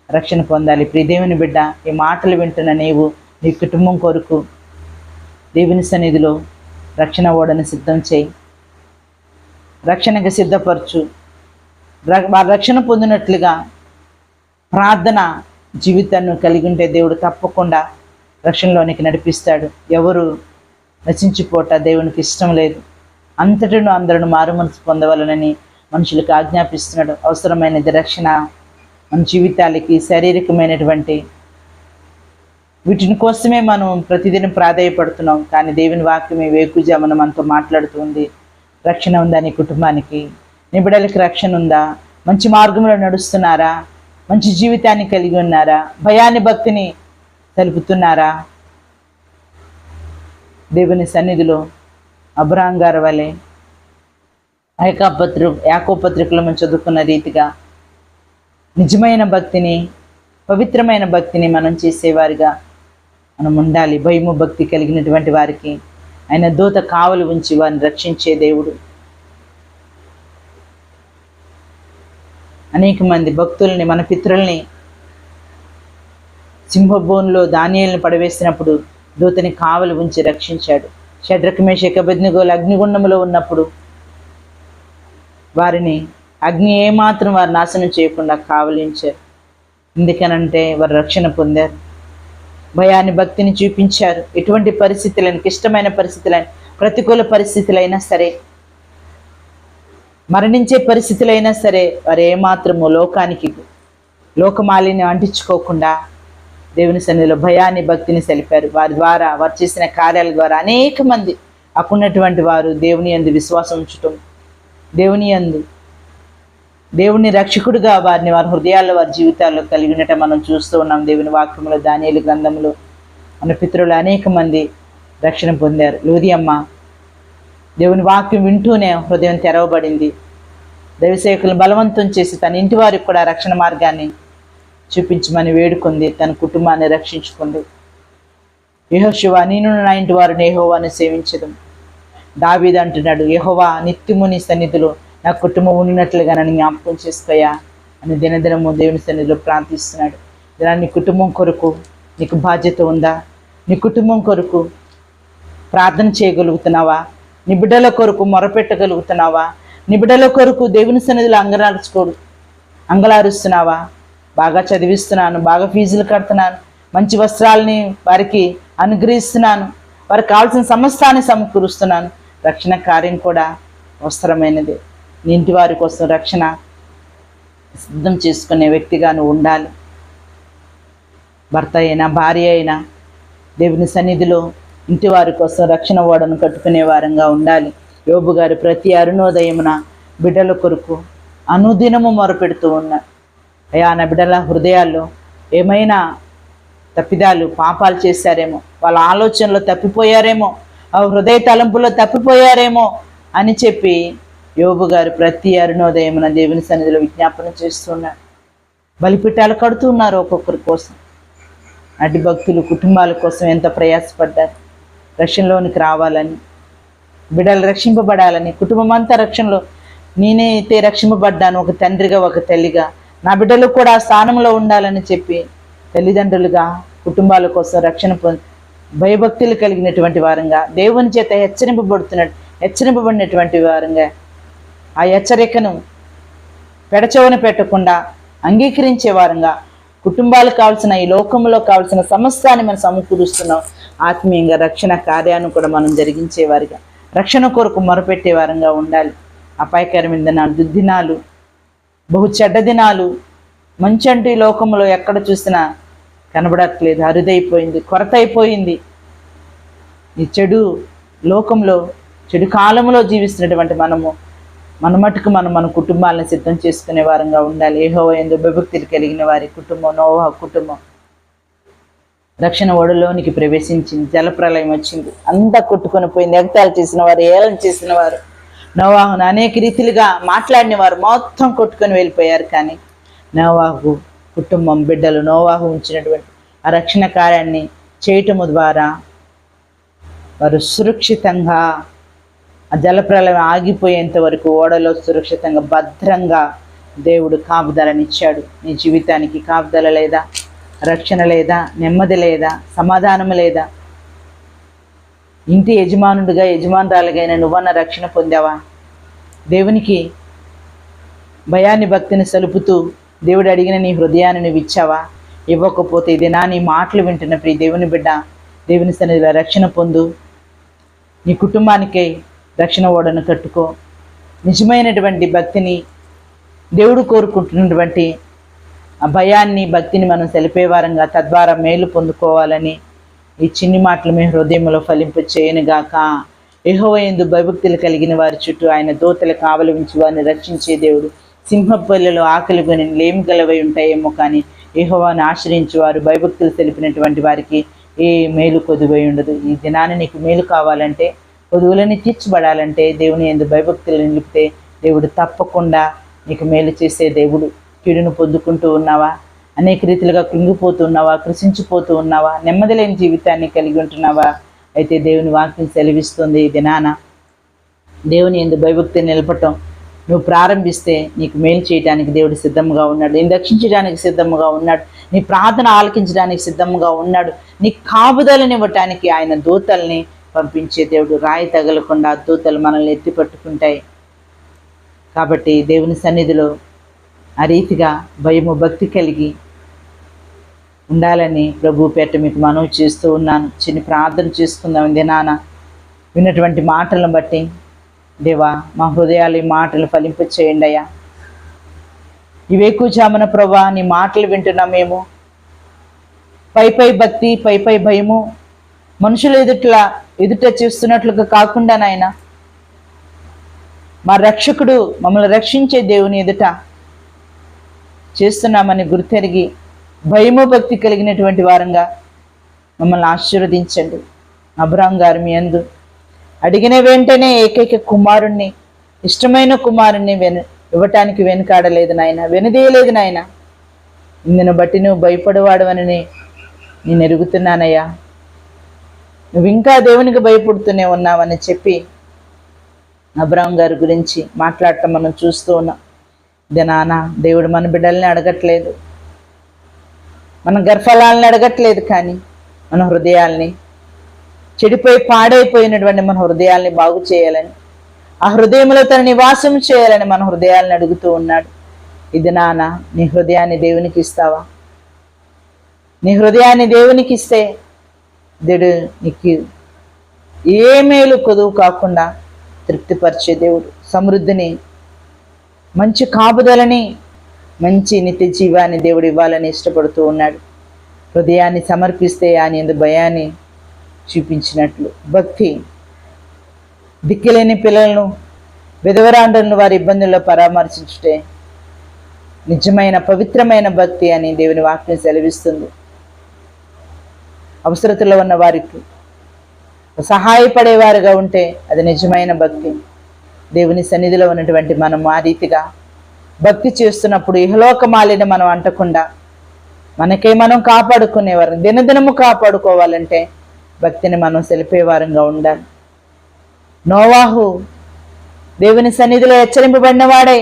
రక్షణ పొందాలి. ప్రియ దేవుని బిడ్డ, ఈ మాటలు వింటున్న నీవు నీ కుటుంబం కొరకు దేవుని సన్నిధిలో రక్షణ ఓడను సిద్ధం చేయి, రక్షణకు సిద్ధపరచు. రక్షణ పొందినట్లుగా ప్రార్థన జీవితాన్ని కలిగి ఉంటే దేవుడు తప్పకుండా రక్షణలోనికి నడిపిస్తాడు. ఎవరు నశించిపోట దేవునికి ఇష్టం లేదు. అంతటను అందరూ మారుమనసు పొందవలనని మనుషులకు ఆజ్ఞాపిస్తున్నాడు. అవసరమైనది రక్షణ. మన జీవితాలకి శారీరకమైనటువంటి వీటిని కోసమే మనం ప్రతిదినం ప్రాధాయపడుతున్నాం, కానీ దేవుని వాక్యమే వేకుజామున మనతో మాట్లాడుతుంది. రక్షణ ఉందా నీ కుటుంబానికి? నీ బిడ్డలకి రక్షణ ఉందా? మంచి మార్గంలో నడుస్తున్నారా? మంచి జీవితాన్ని కలిగి ఉన్నారా? భయాన్ని భక్తిని తెలుపుతున్నారా? దేవుని సన్నిధిలో అబ్రహాం గారి వలె యాకోబు పత్రికలో మనం చదువుకున్న రీతిగా నిజమైన భక్తిని, పవిత్రమైన భక్తిని మనం చేసేవారిగా మనం ఉండాలి. భయము భక్తి కలిగినటువంటి వారికి ఆయన దూత కావలి ఉంచి వారిని రక్షించే దేవుడు. అనేక మంది భక్తుల్ని, మన పితరుల్ని సింహబోన్లో దానియేలుని పడవేసినప్పుడు దూతని కావలి ఉంచి రక్షించాడు. షడ్రక్ మేషక్ అబేద్నెగోలు అగ్నిగుండంలో ఉన్నప్పుడు వారిని అగ్ని ఏమాత్రం వారు నాశనం చేయకుండా కావలించారు. ఎందుకనంటే వారు రక్షణ పొందారు. భయాన్ని భక్తిని చూపించారు. ఎటువంటి పరిస్థితులను, క్లిష్టమైన పరిస్థితులను, ప్రతికూల పరిస్థితులైనా సరే, మరణించే పరిస్థితులైనా సరే, వారు ఏమాత్రము లోకమాలిని అంటించుకోకుండా దేవుని సన్నిధిలో భయాన్ని భక్తిని సెలిపారు. వారి ద్వారా, వారు చేసిన కార్యాల ద్వారా అనేక మంది అప్పుడున్నటువంటి వారు దేవుని యందు విశ్వాసం ఉంచటం, దేవుని రక్షకుడిగా వారిని వారి హృదయాల్లో, వారి జీవితాల్లో కలిగి ఉండటం మనం చూస్తూ ఉన్నాం. దేవుని వాక్యంలో, దానియేలు గ్రంథంలో మన పితరులు అనేక మంది రక్షణ పొందారు. లూదియమ్మ దేవుని వాక్యం వింటూనే హృదయం తెరవబడింది. దైవసేవకులను బలవంతం చేసి తన ఇంటి వారికి కూడా రక్షణ మార్గాన్ని చూపించమని వేడుకుంది. తన కుటుంబాన్ని రక్షించుకుంది. యెహోషువ, నేను నా ఇంటి వారిని యెహోవాను సేవించదు. దావీదు అంటున్నాడు, యెహోవా నిత్యము నీ సన్నిధిలో నా కుటుంబం ఉన్నట్లుగా నన్ను జ్ఞాపకం చేసుకోయా అని దినదినము దేవుని సన్నిధిలో ప్రార్థిస్తున్నాడు. నీ కుటుంబం కొరకు నీకు బాధ్యత ఉందా? నీ కుటుంబం కొరకు ప్రార్థన చేయగలుగుతున్నావా? నీ బిడ్డల కొరకు మొరపెట్టగలుగుతున్నావా? నీ బిడ్డల కొరకు దేవుని సన్నిధిలో అంగలారుస్తున్నావా? బాగా చదివిస్తున్నాను, బాగా ఫీజులు కడుతున్నాను, మంచి వస్త్రాలని వారికి అనుగ్రహిస్తున్నాను, వారికి కావాల్సిన సమస్తాన్ని సమకూరుస్తున్నాను. రక్షణ కార్యం కూడా అవసరమైనది. నీ ఇంటి వారి కోసం రక్షణ సిద్ధం చేసుకునే వ్యక్తిగా నువ్వు ఉండాలి. భర్త అయినా, భార్య అయినా దేవుని సన్నిధిలో ఇంటి వారి కోసం రక్షణ ఓడను కట్టుకునే వారంగా ఉండాలి. యోబు గారు ప్రతి అరుణోదయమున బిడ్డల కొరకు అనుదినము మొరపెడుతూ ఉన్నారు. అయ్యా, నా బిడ్డల హృదయాల్లో ఏమైనా తప్పిదాలు, పాపాలు చేశారేమో, వాళ్ళ ఆలోచనలో తప్పిపోయారేమో, ఆ హృదయ తలంపులో తప్పిపోయారేమో అని చెప్పి యోబు గారు ప్రతి అరుణోదయమున దేవుని సన్నిధిలో విజ్ఞాపన చేస్తున్నారు. బలిపీఠాలు కడుతున్నారు ఒక్కొక్కరి కోసం. అటు భక్తులు కుటుంబాల కోసం ఎంత ప్రయాసపడ్డారు రక్షణలోనికి రావాలని, బిడ్డలు రక్షింపబడాలని. కుటుంబం అంతా రక్షణలో, నేనైతే రక్షింపబడ్డాను ఒక తండ్రిగా ఒక తల్లిగా, నా బిడ్డలు కూడా ఆ స్థానంలో ఉండాలని చెప్పి తల్లిదండ్రులుగా కుటుంబాల కోసం రక్షణ భయభక్తులు కలిగినటువంటి వారంగా, దేవుని చేత హెచ్చరింపబడినటువంటి వారంగా, ఆ హెచ్చరికను పెడచెవిన పెట్టకుండా అంగీకరించే వారంగా, కుటుంబాలకు కావాల్సిన, ఈ లోకంలో కావాల్సిన సమస్తాన్ని మనం సమకూరుస్తున్నాం. ఆత్మీయంగా రక్షణ కార్యాన్ని కూడా మనం జరిగించేవారిగా, రక్షణ కొరకు మొరపెట్టే వారంగా ఉండాలి. అపాయకరమైన దినాలు, దుర్దినాలు, బహు చెడ్డ దినాలు మంచి అంటూ ఈ లోకంలో ఎక్కడ చూసినా కనబడట్లేదు. అరుదైపోయింది, కొరత అయిపోయింది. ఈ చెడు లోకంలో, చెడు కాలంలో జీవిస్తున్నటువంటి మన మటుకు మన కుటుంబాలను సిద్ధం చేసుకునే వారంగా ఉండాలి. యెహోవా యందు భయభక్తులు కలిగిన వారి కుటుంబం, నోవహు కుటుంబం రక్షణ ఓడలోనికి ప్రవేశించింది. జలప్రలయం వచ్చింది, అంతా కొట్టుకొని పోయింది. ఎగతాళి చేసిన వారు, ఏళన చేసిన వారు, నోవాహును అనేక రీతిలుగా మాట్లాడిన వారు మొత్తం కొట్టుకొని వెళ్ళిపోయారు. కానీ నోవాహు కుటుంబం, బిడ్డలు, నోవాహు ఉంచినటువంటి ఆ రక్షణ కార్యాన్ని చేయటము ద్వారా వారు సురక్షితంగా ఆ జలప్రలయం ఆగిపోయేంత వరకు ఓడలో సురక్షితంగా భద్రంగా దేవుడు కాపుదలనిచ్చాడు. నీ జీవితానికి కాపుదల లేదా? రక్షణ లేదా? నెమ్మది లేదా? సమాధానం లేదా? ఇంటి యజమానుడిగా, యజమానురాలుగైన నువ్వన్న రక్షణ పొందావా? దేవునికి భయాన్ని, భక్తిని సలుపుతూ దేవుడు అడిగిన నీ హృదయాన్ని నువ్వు ఇచ్చావా? ఇవ్వకపోతే ఇది నీ మాటలు వింటున్న ప్రియ దేవుని బిడ్డ, దేవుని సన్నిధిలో రక్షణ పొందు. నీ కుటుంబానికై రక్షణ ఓడను కట్టుకో. నిజమైనటువంటి భక్తిని, దేవుడు కోరుకుంటున్నటువంటి ఆ భయాన్ని, భక్తిని మనం తెలిపేవారంగా, తద్వారా మేలు పొందుకోవాలని ఈ చిన్ని మాటలు మీ హృదయంలో ఫలింప చేయనుగాక. యెహోవా యందు భయభక్తులు కలిగిన వారి చుట్టూ ఆయన దూతలు కావలి ఉంచి వారిని రక్షించే దేవుడు. సింహపల్లెలో ఆకలి కొని లేమి గలవై ఉంటాయేమో, కానీ యెహోవాను ఆశ్రయించి వారు, భయభక్తులు తెలిపినటువంటి వారికి ఏ మేలు కొదువై ఉండదు. ఈ దినాన్ని నీకు మేలు కావాలంటే, కొదువులని తీర్చబడాలంటే, దేవుని యందు భయభక్తులు నిలిపితే దేవుడు తప్పకుండా నీకు మేలు చేసే దేవుడు. కీడును పొందుకుంటూ ఉన్నావా? అనేక రీతిలుగా కృంగిపోతూ ఉన్నావా? కృషించిపోతూ ఉన్నావా? నెమ్మది లేని జీవితాన్ని కలిగి ఉంటున్నావా? అయితే దేవుని వాక్యం సెలవిస్తుంది, ఈ దినాన దేవుని యందు భయభక్తిని నిలపటం నువ్వు ప్రారంభిస్తే నీకు మేలు చేయడానికి దేవుడు సిద్ధంగా ఉన్నాడు. నేను రక్షించడానికి సిద్ధంగా ఉన్నాడు. నీ ప్రార్థన ఆలకించడానికి సిద్ధంగా ఉన్నాడు. నీ కాపుదలనివ్వటానికి ఆయన దూతల్ని పంపించే దేవుడు. రాయి తగలకుండా దూతలు మనల్ని ఎత్తి పట్టుకుంటాయి. కాబట్టి దేవుని సన్నిధిలో ఆ రీతిగా భయము, భక్తి కలిగి ఉండాలని ప్రభు పేట మీకు మనవి చేస్తూ ఉన్నాను. చిన్న ప్రార్థన చేసుకుందాం. దినాన విన్నటువంటి మాటలను బట్టి దేవా, మా హృదయాలు ఈ మాటలు ఫలింప చేయండి అయ్యా. ఇవేకుజామున ప్రభా నీ మాటలు వింటున్నాం మేము. పై భక్తి, పై భయము మనుషులు ఎదుట చేస్తున్నట్లుగా కాకుండా నాయన, మా రక్షకుడు మమ్మల్ని రక్షించే దేవుని ఎదుట చేస్తున్నామని గుర్తెరిగి భయము, భక్తి కలిగినటువంటి వారంగా మమ్మల్ని ఆశీర్వదించండి. అబ్రాహాం గారు మీ యందు అడిగిన వెంటనే ఏకైక కుమారుణ్ణి, ఇష్టమైన కుమారుణ్ణి ఇవ్వటానికి వెనుకాడలేదు నాయన, వెనుదీయలేదు నాయన. ఇందును బట్టి నువ్వు భయపడేవాడవని నేను ఎరుగుతున్నానయ్యా. నువ్వు ఇంకా దేవునికి భయపడుతూనే ఉన్నావని చెప్పి అబ్రాహాం గారి గురించి మాట్లాడటం మనం చూస్తూ ఉన్నాం. దినాన దేవుడు మన బిడ్డల్ని అడగట్లేదు, మన గర్భఫలాలని అడగట్లేదు, కానీ మన హృదయాల్ని, చెడిపోయి పాడైపోయినటువంటి మన హృదయాల్ని బాగు చేయాలని, ఆ హృదయంలో తన నివాసం చేయాలని మన హృదయాలను అడుగుతూ ఉన్నాడు. ఇది నీ హృదయాన్ని దేవునికి ఇస్తావా? నీ హృదయాన్ని దేవునికి ఇస్తే దేవుడు నీకు ఏ మేలు కొదువు కాకుండా తృప్తిపరిచే దేవుడు. సమృద్ధిని, మంచి కాపుదలని, మంచి నిత్య జీవాన్ని దేవుడు ఇవ్వాలని ఇష్టపడుతూ ఉన్నాడు. హృదయాన్ని సమర్పిస్తే ఆయన యందు భయాన్ని చూపించినట్లు, భక్తి, దిక్కులేని పిల్లలను, విధవరాండ్రులను వారి ఇబ్బందుల్లో పరామర్శించుటే నిజమైన పవిత్రమైన భక్తి అని దేవుని వాక్యం సెలవిస్తుంది. అవసరతలో ఉన్న వారికి సహాయపడేవారుగా ఉంటే అది నిజమైన భక్తి. దేవుని సన్నిధిలో ఉన్నటువంటి మనం ఆ రీతిగా భక్తి చేస్తున్నప్పుడు ఇహలోక మాలిన మనం అంటకుండా మనకే మనం కాపాడుకునేవారు. దినదినము కాపాడుకోవాలంటే భక్తిని మనం సెలిపేవారంగా ఉండాలి. నోవాహు దేవుని సన్నిధిలో హెచ్చరింపబడిన వాడే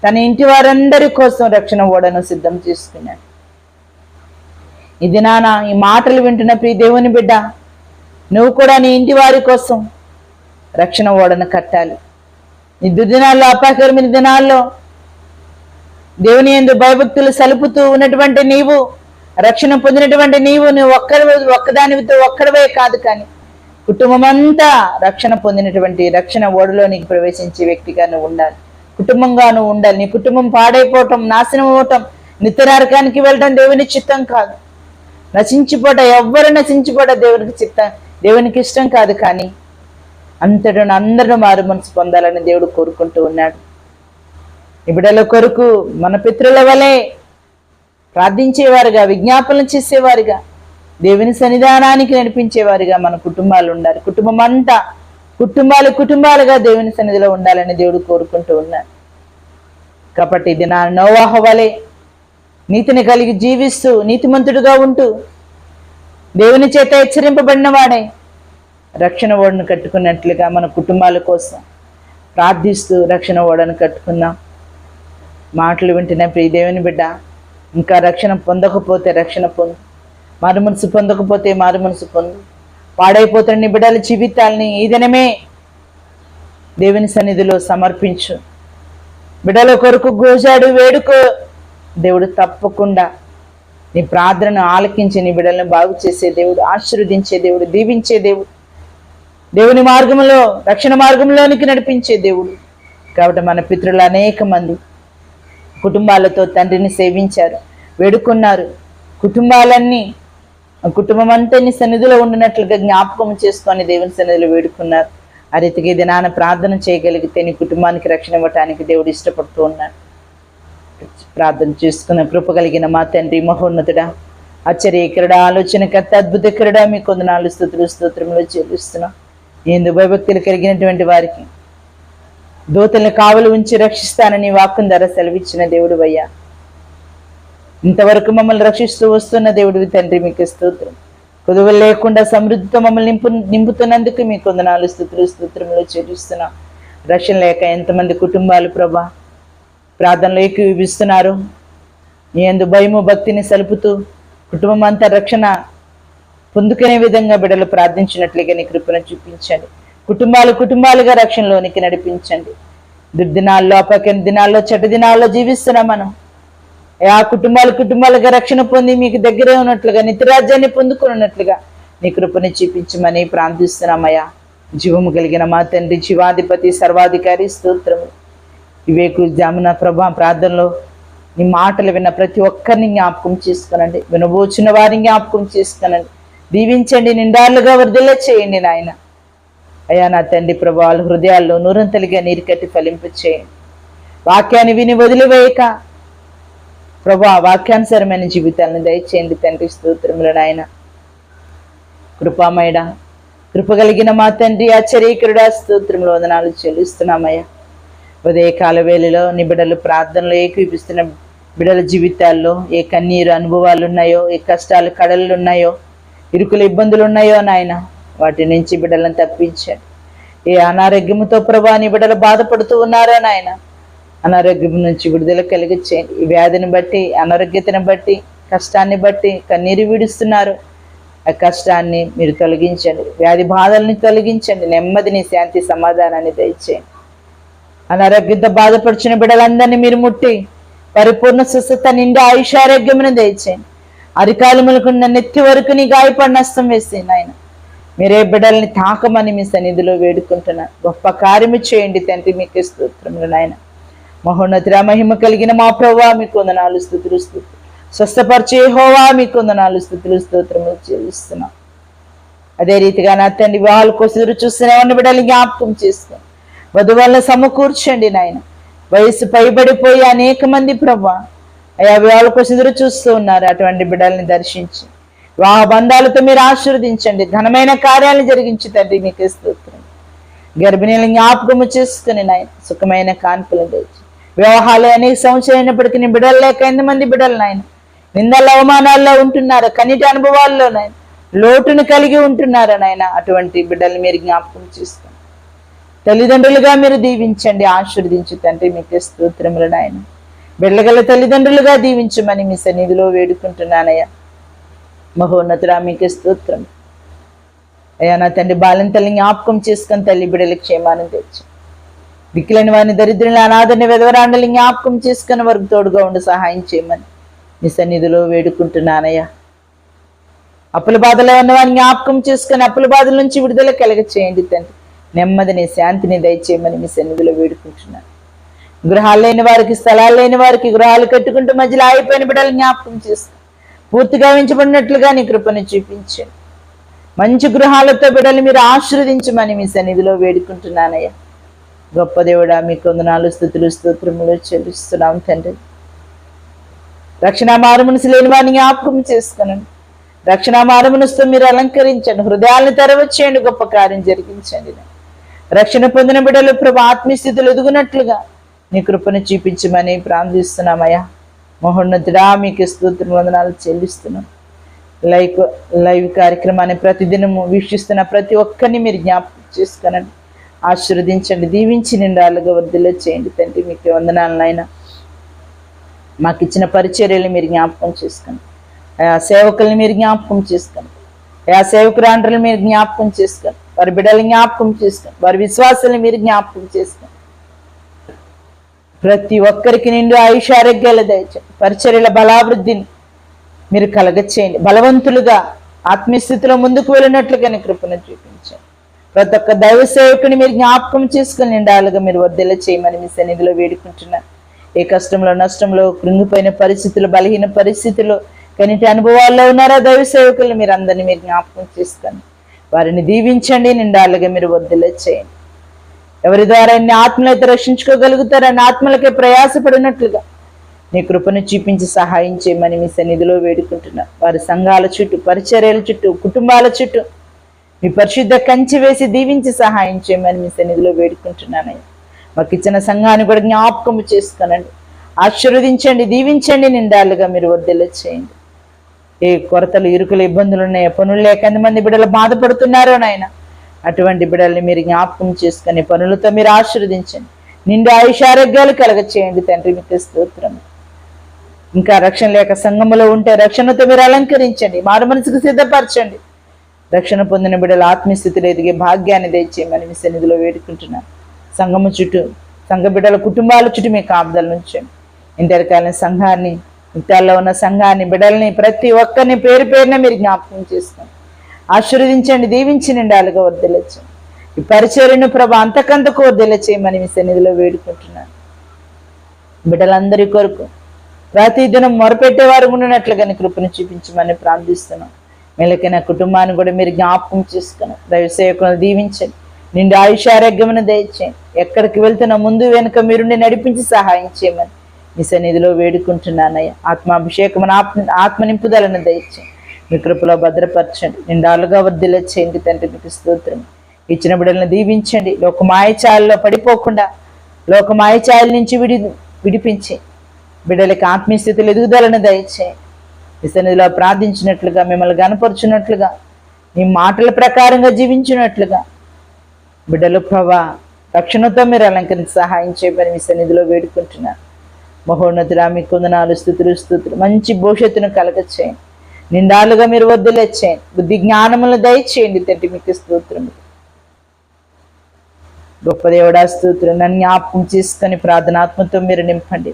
తన ఇంటి వారందరి కోసం రక్షణ ఓడను సిద్ధం చేసుకున్నాడు. ఈ దినాన ఈ మాటలు వింటున్న ప్రియ దేవుని బిడ్డ, నువ్వు కూడా నీ ఇంటి వారి కోసం రక్షణ ఓడను కట్టాలి. నీ దుర్దినాల్లో, అపాయకరమైన దినాల్లో దేవుని యందు భయభక్తులు సలుపుతూ ఉన్నటువంటి నీవు, రక్షణ పొందినటువంటి నీవు, నువ్వు ఒక్కదానితో ఒక్కడవే కాదు, కానీ కుటుంబం అంతా రక్షణ పొందినటువంటి రక్షణ ఓడలో నీకు ప్రవేశించే వ్యక్తిగా నువ్వు ఉండాలి. కుటుంబంగా నువ్వు ఉండాలి. నీ కుటుంబం పాడైపోవటం, నాశనం అవటం, నిత్యనరకానికి వెళ్ళటం దేవుని చిత్తం కాదు. ఎవ్వరు నశించిపోట దేవునికి ఇష్టం కాదు. కానీ అందరూ మారు మనసు పొందాలని దేవుడు కోరుకుంటూ ఉన్నాడు. ఈ బిడ్డల కొరకు మన పితరుల వలె ప్రార్థించేవారుగా, విజ్ఞాపనలు చేసేవారుగా, దేవుని సన్నిధానానికి నడిపించేవారుగా మన కుటుంబాలు ఉండాలి. కుటుంబం అంతా కుటుంబాలుగా దేవుని సన్నిధిలో ఉండాలని దేవుడు కోరుకుంటూ ఉన్నాడు. కాబట్టి ఇది నా నోవాహు వలె నీతిని కలిగి జీవిస్తూ, నీతిమంతుడుగా ఉంటూ, దేవుని చేత హెచ్చరింపబడిన వాడే రక్షణ ఓడను కట్టుకున్నట్లుగా మన కుటుంబాల కోసం ప్రార్థిస్తూ రక్షణ ఓడను కట్టుకుందాం. మాటలు వింటున్న ప్రియ దేవుని బిడ్డ, ఇంకా రక్షణ పొందకపోతే రక్షణ పొందు, మారు మనసు పొందకపోతే మారు మనసు పొందు. పాడైపోతున్న నీ బిడ్డల జీవితాలని ఈ దినమే దేవుని సన్నిధిలో సమర్పించు. బిడ్డల కొరకు గోజాడు వేడుకో. దేవుడు తప్పకుండా నీ ప్రార్థనను ఆలకించి నీ బిడ్డలను బాగు చేసే దేవుడు, ఆశీర్వదించే దేవుడు, దీవించే దేవుడు, దేవుని మార్గంలో, రక్షణ మార్గంలోనికి నడిపించే దేవుడు. కాబట్టి మన పితరులు అనేక మంది కుటుంబాలతో తండ్రిని సేవించారు, వేడుకున్నారు. కుటుంబం అంతా నీ సన్నిధిలో ఉండినట్లుగా జ్ఞాపకం చేసుకొని దేవుని సన్నిధిలో వేడుకున్నారు. ఆ రీతికి దినాన ప్రార్థన చేయగలిగితే నీ కుటుంబానికి రక్షణ ఇవ్వటానికి దేవుడు ఇష్టపడుతూ ఉన్నాడు. ప్రార్థన చేసుకున్న కృప కలిగిన మా తండ్రి, మహోన్నతుడా, ఆశ్చర్యకరుడా, ఆలోచనకర్త, అద్భుతకరుడా, మీ కొందనాలు స్తోత్రములు చెల్లిస్తున్నాం. ఏందు భయభక్తులు కలిగినటువంటి వారికి దూతల్ని కావలు ఉంచి రక్షిస్తానని వాక్యం ద్వారా సెలవిచ్చిన దేవుడు అయ్యా. ఇంతవరకు మమ్మల్ని రక్షిస్తూ వస్తున్న దేవుడివి తండ్రి, మీకు స్తోత్రం. కొదువలు లేకుండా సమృద్ధితో మమ్మల్ని నింపుతున్నందుకు మీ కొందనాలు స్తోత్రములు చెల్లిస్తున్నాం. రక్షణ లేక ఎంతమంది కుటుంబాలు ప్రభా ప్రార్థనలో ఏకీభవిస్తున్నారు. మీ యందు భయము భక్తిని సలుపుతూ కుటుంబం అంతా రక్షణ పొందుకునే విధంగా బిడ్డలు ప్రార్థించినట్లుగా నీ కృపను చూపించండి. కుటుంబాలుగా రక్షణలోనికి నడిపించండి. దుర్దినాల్లో, అపకన దినాల్లో, చెడ్డ దినాల్లో జీవిస్తున్నాం మనం. ఆ కుటుంబాలుగా రక్షణ పొంది మీకు దగ్గరే ఉన్నట్లుగా, నిత్యరాజ్యాన్ని పొందుకున్నట్లుగా నీ కృపను చూపించమని ప్రార్థిస్తున్నామయ్యా. జీవము కలిగిన మా తండ్రి, జీవాధిపతి, సర్వాధికారి, స్తోత్రము. వివేకు జామున ప్రభా ప్రార్థనలో నీ మాటలు విన్న ప్రతి ఒక్కరిని జ్ఞాపకం చేసుకునండి. వినబోచిన వారిని జ్ఞాపకం చేసుకునండి. దీవించండి, నిండాలుగా వర్ధిల్ల చేయండి నాయన. అయ్యా నా తండ్రి ప్రభా, వాళ్ళ హృదయాల్లో నూరంతలిగా నీరు కట్టి ఫలింపు చేయండి. వాక్యాన్ని విని వదిలివేయక ప్రభా వాక్యానుసారమైన జీవితాలను దయచేయండి తండ్రి. స్తోత్రములు నాయన. కృపామయుడా, కృపగలిగిన మా తండ్రి, ఆశ్చర్యకరుడా, స్తోత్రములు వందనాలు చెల్లిస్తున్నామయ్యా. ఉదయకాల వేళలో నీ బిడ్డలు ప్రార్థనలో ఏకీపిస్తున్న బిడ్డల జీవితాల్లో ఏ కన్నీరు అనుభవాలు ఉన్నాయో, ఏ కష్టాలు కడలు ఉన్నాయో, ఇరుకుల ఇబ్బందులు ఉన్నాయో నాయన, వాటి నుంచి బిడ్డలను తప్పించండి. ఏ అనారోగ్యముతో ప్రభా నీ బిడ్డలు బాధపడుతూ ఉన్నారో నాయన, అనారోగ్యం నుంచి విడుదల కలిగించేయండి. ఈ వ్యాధిని బట్టి, అనారోగ్యతను బట్టి, కష్టాన్ని బట్టి కన్నీరు విడుస్తున్నారు. ఆ కష్టాన్ని మీరు తొలగించండి, వ్యాధి బాధల్ని తొలగించండి, నెమ్మదిని, శాంతి, సమాధానాన్ని దయచేయండి. అనారోగ్యంతో బాధపడుచున్న బిడ్డలందరినీ మీరు ముట్టి పరిపూర్ణ స్వస్థత, నిండి ఆయుషారోగ్యమును దయచేయండి. అరికాలములకున్న నెత్తి వరకు నీ గాయపడిన హస్తం వేసేయండి ఆయన. మీరే బిడ్డల్ని తాకమని మీ సన్నిధిలో వేడుకుంటున్నా. గొప్ప కార్యము చేయండి తండ్రి, మీకు స్తోత్రములు నాయన. మహోన్నతుడా, మహిమ కలిగిన మా ప్రభువా, మీకు వందనాలు, స్తుతులు. స్వస్థపరిచే యెహోవా, మీకు వందనాలు, స్తోత్రములు చెల్లిస్తున్నాం. అదే రీతిగా నా తండ్రి, వివాహాల కోసం ఎదురు చూస్తూనే ఉన్న బిడ్డల్ని జ్ఞాపకం చేసుకుని వధువులను సమకూర్చండి నాయన. వయసు పైబడిపోయి అనేక మంది ప్రభా అయా వివాహాల కోసం ఎదురు చూస్తూ ఉన్నారు. అటువంటి బిడ్డల్ని దర్శించి వివాహ బంధాలతో మీరు ఆశీర్వదించండి. ఘనమైన కార్యాలను జరిగించి తండ్రి, మీకు స్తోత్రం. గర్భిణీలను జ్ఞాపకము చేసుకుని నాయన సుఖమైన కాన్పులను తెచ్చి వివాహాలు అనేక సంవత్సరాలు అయినప్పటికీ నీ బిడ్డలు లేక ఎంతమంది బిడ్డలు నాయన నిందల అవమానాల్లో ఉంటున్నారా, కన్నీటి అనుభవాల్లో నాయన లోటును కలిగి ఉంటున్నారా నాయన, అటువంటి బిడ్డలు మీరు జ్ఞాపకం చేసుకోండి. తల్లిదండ్రులుగా మీరు దీవించండి, ఆశీర్వదించు తండ్రి. మీకే స్తోత్రములు నాయన. బిడ్డగల తల్లిదండ్రులుగా దీవించమని మీ సన్నిధిలో వేడుకుంటున్నానయ్యా. మహోన్నతుడా మీకే స్తోత్రం అయ్యా. నా తండ్రి బాలిన తల్లి జ్ఞాపకం చేసుకొని తల్లి బిడ్డల క్షేమాన్ని తెచ్చు. దిక్కులేని వారిని, దరిద్రుని, అనాథని, విధవరాండని జ్ఞాపకం చేసుకుని వారికి తోడుగా ఉండి సహాయం చేయమని మీ సన్నిధిలో వేడుకుంటున్నానయ్యా. అప్పుల బాధలో ఉన్న వారిని జ్ఞాపకం చేసుకుని అప్పుల బాధల నుంచి విడుదల కలగ చేయండి తండ్రి. నెమ్మదిని, శాంతిని దయచేయమని మీ సన్నిధిలో వేడుకుంటున్నాను. గృహాలు లేని వారికి, స్థలాలు లేని వారికి, గృహాలు కట్టుకుంటూ మధ్యలో ఆగిపోయిన బిడ్డలు జ్ఞాపకం చేసుకుని పూర్తిగా ఉంచబడినట్లుగా నీ కృపను చూపించండి. మంచి గృహాలతో బిడ్డలు మీరు ఆశీర్వదించమని మీ సన్నిధిలో వేడుకుంటున్నానయ్యా. గొప్ప దేవుడా మీకు వందనాలు, స్తుతులు, స్తోత్రములు చెల్లిస్తున్నాం తండ్రి. రక్షణ మారుమనసు లేని వారిని జ్ఞాపకం చేసుకునండి. రక్షణ మారుమనసుతో మీరు అలంకరించండి, హృదయాలను తెరవచ్చేయండి, గొప్ప కార్యం జరిగించండి. రక్షణ పొందిన బిడ్డలు ప్రభు ఆత్మీయస్థితులు ఎదుగునట్లుగా నీ కృపను చూపించమని ప్రార్థిస్తున్నామయ్యా. మహోన్నతుడా మీకు స్తోత్ర వందనాలు చెల్లిస్తున్నాం. లైవ్ కార్యక్రమాన్ని ప్రతిదినము వీక్షిస్తున్న ప్రతి ఒక్కరిని మీరు జ్ఞాపకం చేసుకునండి, ఆశీర్వదించండి, దీవించి నిండాలుగా వర్ధిల్ల చేయండి తండ్రి. మీకు వందనాలు నాయన. మాకు ఇచ్చిన పరిచర్యలు మీరు జ్ఞాపకం చేసుకోండి. ఆ సేవకుల్ని మీరు జ్ఞాపకం చేసుకోండి. ఆ సేవకురాండ్రులు మీరు జ్ఞాపకం చేసుకోండి. వారి బిడ్డలు జ్ఞాపకం చేసుకోండి. వారి విశ్వాసాలను మీరు జ్ఞాపకం చేసుకోండి. ప్రతి ఒక్కరికి నిండు ఆయుష్ ఆరోగ్యాలు దయచేయండి. పరిచర్యల బలాభివృద్ధిని మీరు కలగచేయండి. బలవంతులుగా ఆత్మీయస్థితిలో ముందుకు వెళ్ళినట్లుగా నీ కృపను చూపించండి. ప్రతి ఒక్క దైవ సేవకుని మీరు జ్ఞాపకం చేసుకుని నిండాలుగా మీరు వర్ధిల్ల చేయమని మీ సన్నిధిలో వేడుకుంటున్నాను. ఏ కష్టంలో, నష్టంలో, కృంగిపోయిన పరిస్థితులు, బలహీన పరిస్థితుల్లో, కనిటి అనుభవాల్లో ఉన్నారా దైవ సేవకులు మీరు అందరినీ మీరు జ్ఞాపకం చేసుకోండి. వారిని దీవించండి, నిండాలుగా మీరు వర్ధిల్ల చేయండి. ఎవరి ద్వారా ఎన్ని ఆత్మలు అయితే రక్షించుకోగలుగుతారో అన్ని ఆత్మలకే ప్రయాసపడినట్లుగా నీ కృపను చూపించి సహాయం చేయమని మీ సన్నిధిలో వేడుకుంటున్నా. వారి సంఘాల చుట్టూ, పరిచర్యల చుట్టూ, కుటుంబాల చుట్టూ మీ పరిశుద్ధ కంచె వేసి దీవించి సహాయం చేయమని మీ సన్నిధిలో వేడుకుంటున్నానయ్యా. మాకు ఇచ్చిన సంఘాన్ని కూడా జ్ఞాపకము చేసుకునండి, ఆశీర్వదించండి, దీవించండి, నిండాలుగా మీరు వర్ధిల్ల చేయండి. ఏ కొరతలు, ఇరుకులు, ఇబ్బందులు ఉన్నాయో, పనులు లేక ఎంతమంది బిడ్డలు బాధపడుతున్నారో నాయన, అటువంటి బిడ్డల్ని మీరు జ్ఞాపకం చేసుకుని పనులతో మీరు ఆశీర్వదించండి. నిండు ఆయుష్ ఆరోగ్యాలు కలగ చేయండి తండ్రి. మీకు స్తోత్రం. ఇంకా రక్షణ లేక సంఘములో ఉంటే రక్షణతో మీరు అలంకరించండి, మారు మనసుకు సిద్ధపరచండి. రక్షణ పొందిన బిడ్డలు ఆత్మీయస్థితిలో ఎదిగే భాగ్యాన్ని దయచేయమని మీ సన్నిధిలో వేడుకుంటున్నాను. సంఘము చుట్టూ, సంఘ బిడ్డల కుటుంబాల చుట్టూ మీ కాపుదల ఉంచండి. ఇంతకాలం సంఘాన్ని, ఇంతాల్లో ఉన్న సంఘాన్ని, బిడ్డల్ని, ప్రతి ఒక్కరిని పేరు పేరున మీరు జ్ఞాపకం చేసుకోండి, ఆశీర్వదించండి, దీవించి నిండాలుగా వర్ధిల్ల చేయండి. ఈ పరిచర్యను ప్రభు అంతకంతకు వర్ధిల్ల చేయమని మీ సన్నిధిలో వేడుకుంటున్నాను. బిడ్డలందరి కొరకు ప్రతిదినం మొరపెట్టేవారు ఉండినట్లుగా నీ కృపను చూపించమని ప్రార్థిస్తున్నాం. మెలకైన కుటుంబాన్ని కూడా మీరు జ్ఞాపకం చేసుకుని దైవ సేవకులను దీవించండి, నిండు ఆయుష్ ఆరోగ్యమును దయచేయండి. ఎక్కడికి వెళ్తున్నా ముందు వెనుక మీరుండి నడిపించి సహాయం చేయమని మీ సన్నిధిలో వేడుకుంటున్నానయ్యా. ఆత్మాభిషేకమును, ఆత్మ నింపుదలను దయచేయండి, మీ కృపలో భద్రపరచండి, నిండాలుగా వర్ధిల్ల చేయండి తండ్రి. మీకు స్తోత్రం. ఇచ్చిన బిడ్డలను దీవించండి, లోకమాయచాయల్లో పడిపోకుండా లోకమాయచాయల నుంచి విడిపించి బిడ్డలకి ఆత్మీయ స్థితిలో ఎదుగుదలను దయచేయండి. ఈ సన్నిధిలో ప్రార్థించినట్లుగా, మిమ్మల్ని గనపరుచున్నట్లుగా, మీ మాటల ప్రకారంగా జీవించినట్లుగా బిడ్డలు ప్రభా రక్షణతో మీరు అలంకరించి సహాయం చేయమని మీ సన్నిధిలో వేడుకుంటున్నాను. మహోన్నతుడా మీకు వందనాలు, స్తుతులు, మంచి భవిష్యత్తును కలగచేయండి, నిండాలుగా మీరు వర్ధిల్ల చేయండి, బుద్ధి జ్ఞానములను దయచేయండి తండ్రి. మీకు స్తోత్రము. గొప్ప దేవుడా స్తోత్రం. నన్ను జ్ఞాపకం చేసుకొని ప్రార్థనాత్మతో మీరు నింపండి.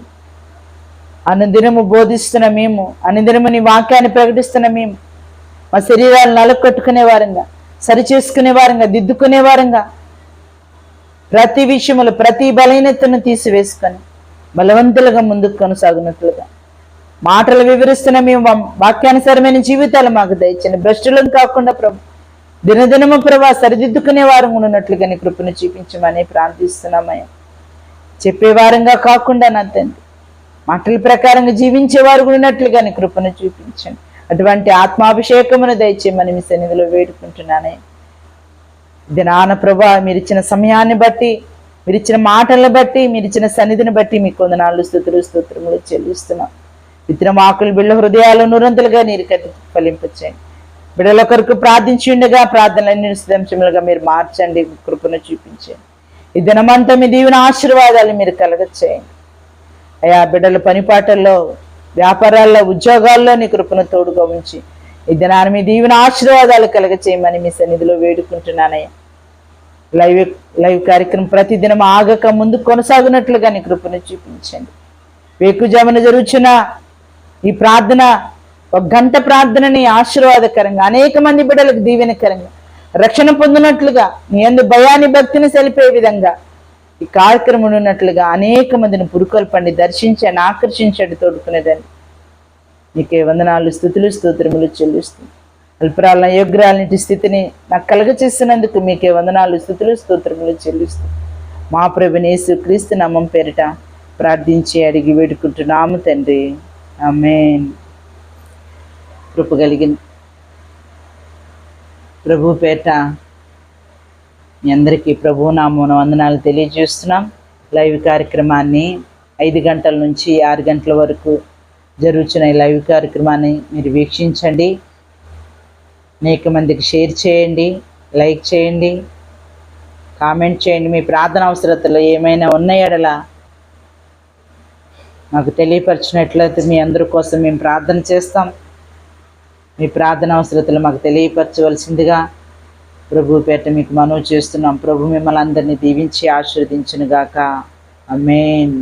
అనుదినము బోధిస్తున్న మేము, అనుదినము నీ వాక్యాన్ని ప్రకటిస్తున్న మేము మా శరీరాలను నలకొట్టుకునే వారంగా, సరి చేసుకునే వారంగా, దిద్దుకునే వారంగా, ప్రతి విషయములు, ప్రతి బలహీనతను తీసివేసుకొని బలవంతులుగా ముందుకు కొనసాగునట్లుగా మాటలు వివరిస్తున్న మేము వాక్యానుసారమైన జీవితాలు మాకు దయచండి. భ్రష్టులను కాకుండా ప్రభు దినదినము ప్రభా సరిదిద్దుకునే వారం ఉన్నట్లుగా నీ కృపను చూపించమని ప్రార్థిస్తున్నామయ్యా. చెప్పేవారంగా కాకుండా నా తండ్రి మాటల ప్రకారంగా జీవించేవారు ఉన్నట్లుగా నీ కృపను చూపించండి. అటువంటి ఆత్మాభిషేకమును దయచేయమని మీ సన్నిధిలో వేడుకుంటున్నానే. దినాన ప్రభా మీరిచ్చిన సమయాన్ని బట్టి, మీరిచ్చిన మాటలను బట్టి, మీరిచ్చిన సన్నిధిని బట్టి మీకు వందనాలు, స్తుతులు చెల్లిస్తున్నాం. విత్తన ఆకులు బిళ్ళ హృదయాలు నూరంతలుగా నీరు కట్టి ఫలింపచేయండి. బిడ్డల కొరకు ప్రార్థించి ఉండగా ప్రార్థనలన్నీ నిశ్చితంశములుగా మీరు మార్చండి, కృపను చూపించండి. ఈ దినమంతా మీ దీవెన ఆశీర్వాదాలు మీరు కలగచేయండి అయ్యా. బిడ్డల పనిపాటల్లో, వ్యాపారాల్లో, ఉద్యోగాల్లో నీ కృపను తోడుగా ఉంచి ఈ దినాన్ని మీ దీవెన ఆశీర్వాదాలు కలగచేయమని మీ సన్నిధిలో వేడుకుంటున్నానయ్యా. లైవ్ కార్యక్రమం ప్రతిదినం ఆగక ముందు కొనసాగునట్లుగా నీ కృపను చూపించండి. వేకుజామున జరుగుతున్న ఈ ప్రార్థన, ఒక గంట ప్రార్థనని ఆశీర్వాదకరంగా అనేక మంది బిడ్డలకు దీవెనకరంగా రక్షణ పొందినట్లుగా, నీ యందు భయాన్ని భక్తిని సెలిపే విధంగా ఈ కార్యక్రమం ఉన్నట్లుగా అనేక మందిని పురుకొల్పండి, దర్శించండి, ఆకర్షించండి, తోడుకునేదండి. నీకే వందనాలు, స్తుతులు, స్తోత్రములు చెల్లిస్తుంది. అల్పరాల యోగ్రాలంటి స్థితిని నాకు కలగ చేసినందుకు మీకే వందనాలు, స్తుతులు, స్తోత్రములు చెల్లిస్తుంది. మా ప్రభువైన యేసు క్రీస్తు నామం పేరిట ప్రార్థించి అడిగి వేడుకుంటున్నాము తండ్రి, ఆమేన్. కృప కలిగిన ప్రభు పేట మీ అందరికీ ప్రభు నామమున వందనాలు తెలియజేస్తున్నాం. లైవ్ కార్యక్రమాన్ని 5 గంటల నుంచి 6 గంటల వరకు జరుగుతున్న ఈ లైవ్ కార్యక్రమాన్ని మీరు వీక్షించండి. అనేక మందికి షేర్ చేయండి, లైక్ చేయండి, కామెంట్ చేయండి. మీ ప్రార్థన అవసరతలు ఏమైనా ఉన్నాయడలా మాకు తెలియపరిచినట్లయితే మీ అందరి కోసం మేము ప్రార్థన చేస్తాం. మీ ప్రార్థన అవసరతలు మాకు తెలియపరచవలసిందిగా ప్రభు పేట మీకు మనవి చేస్తున్నాం. ప్రభు మిమ్మల్ని అందరినీ దీవించి ఆశీర్వదించునుగాక. ఆమేన్.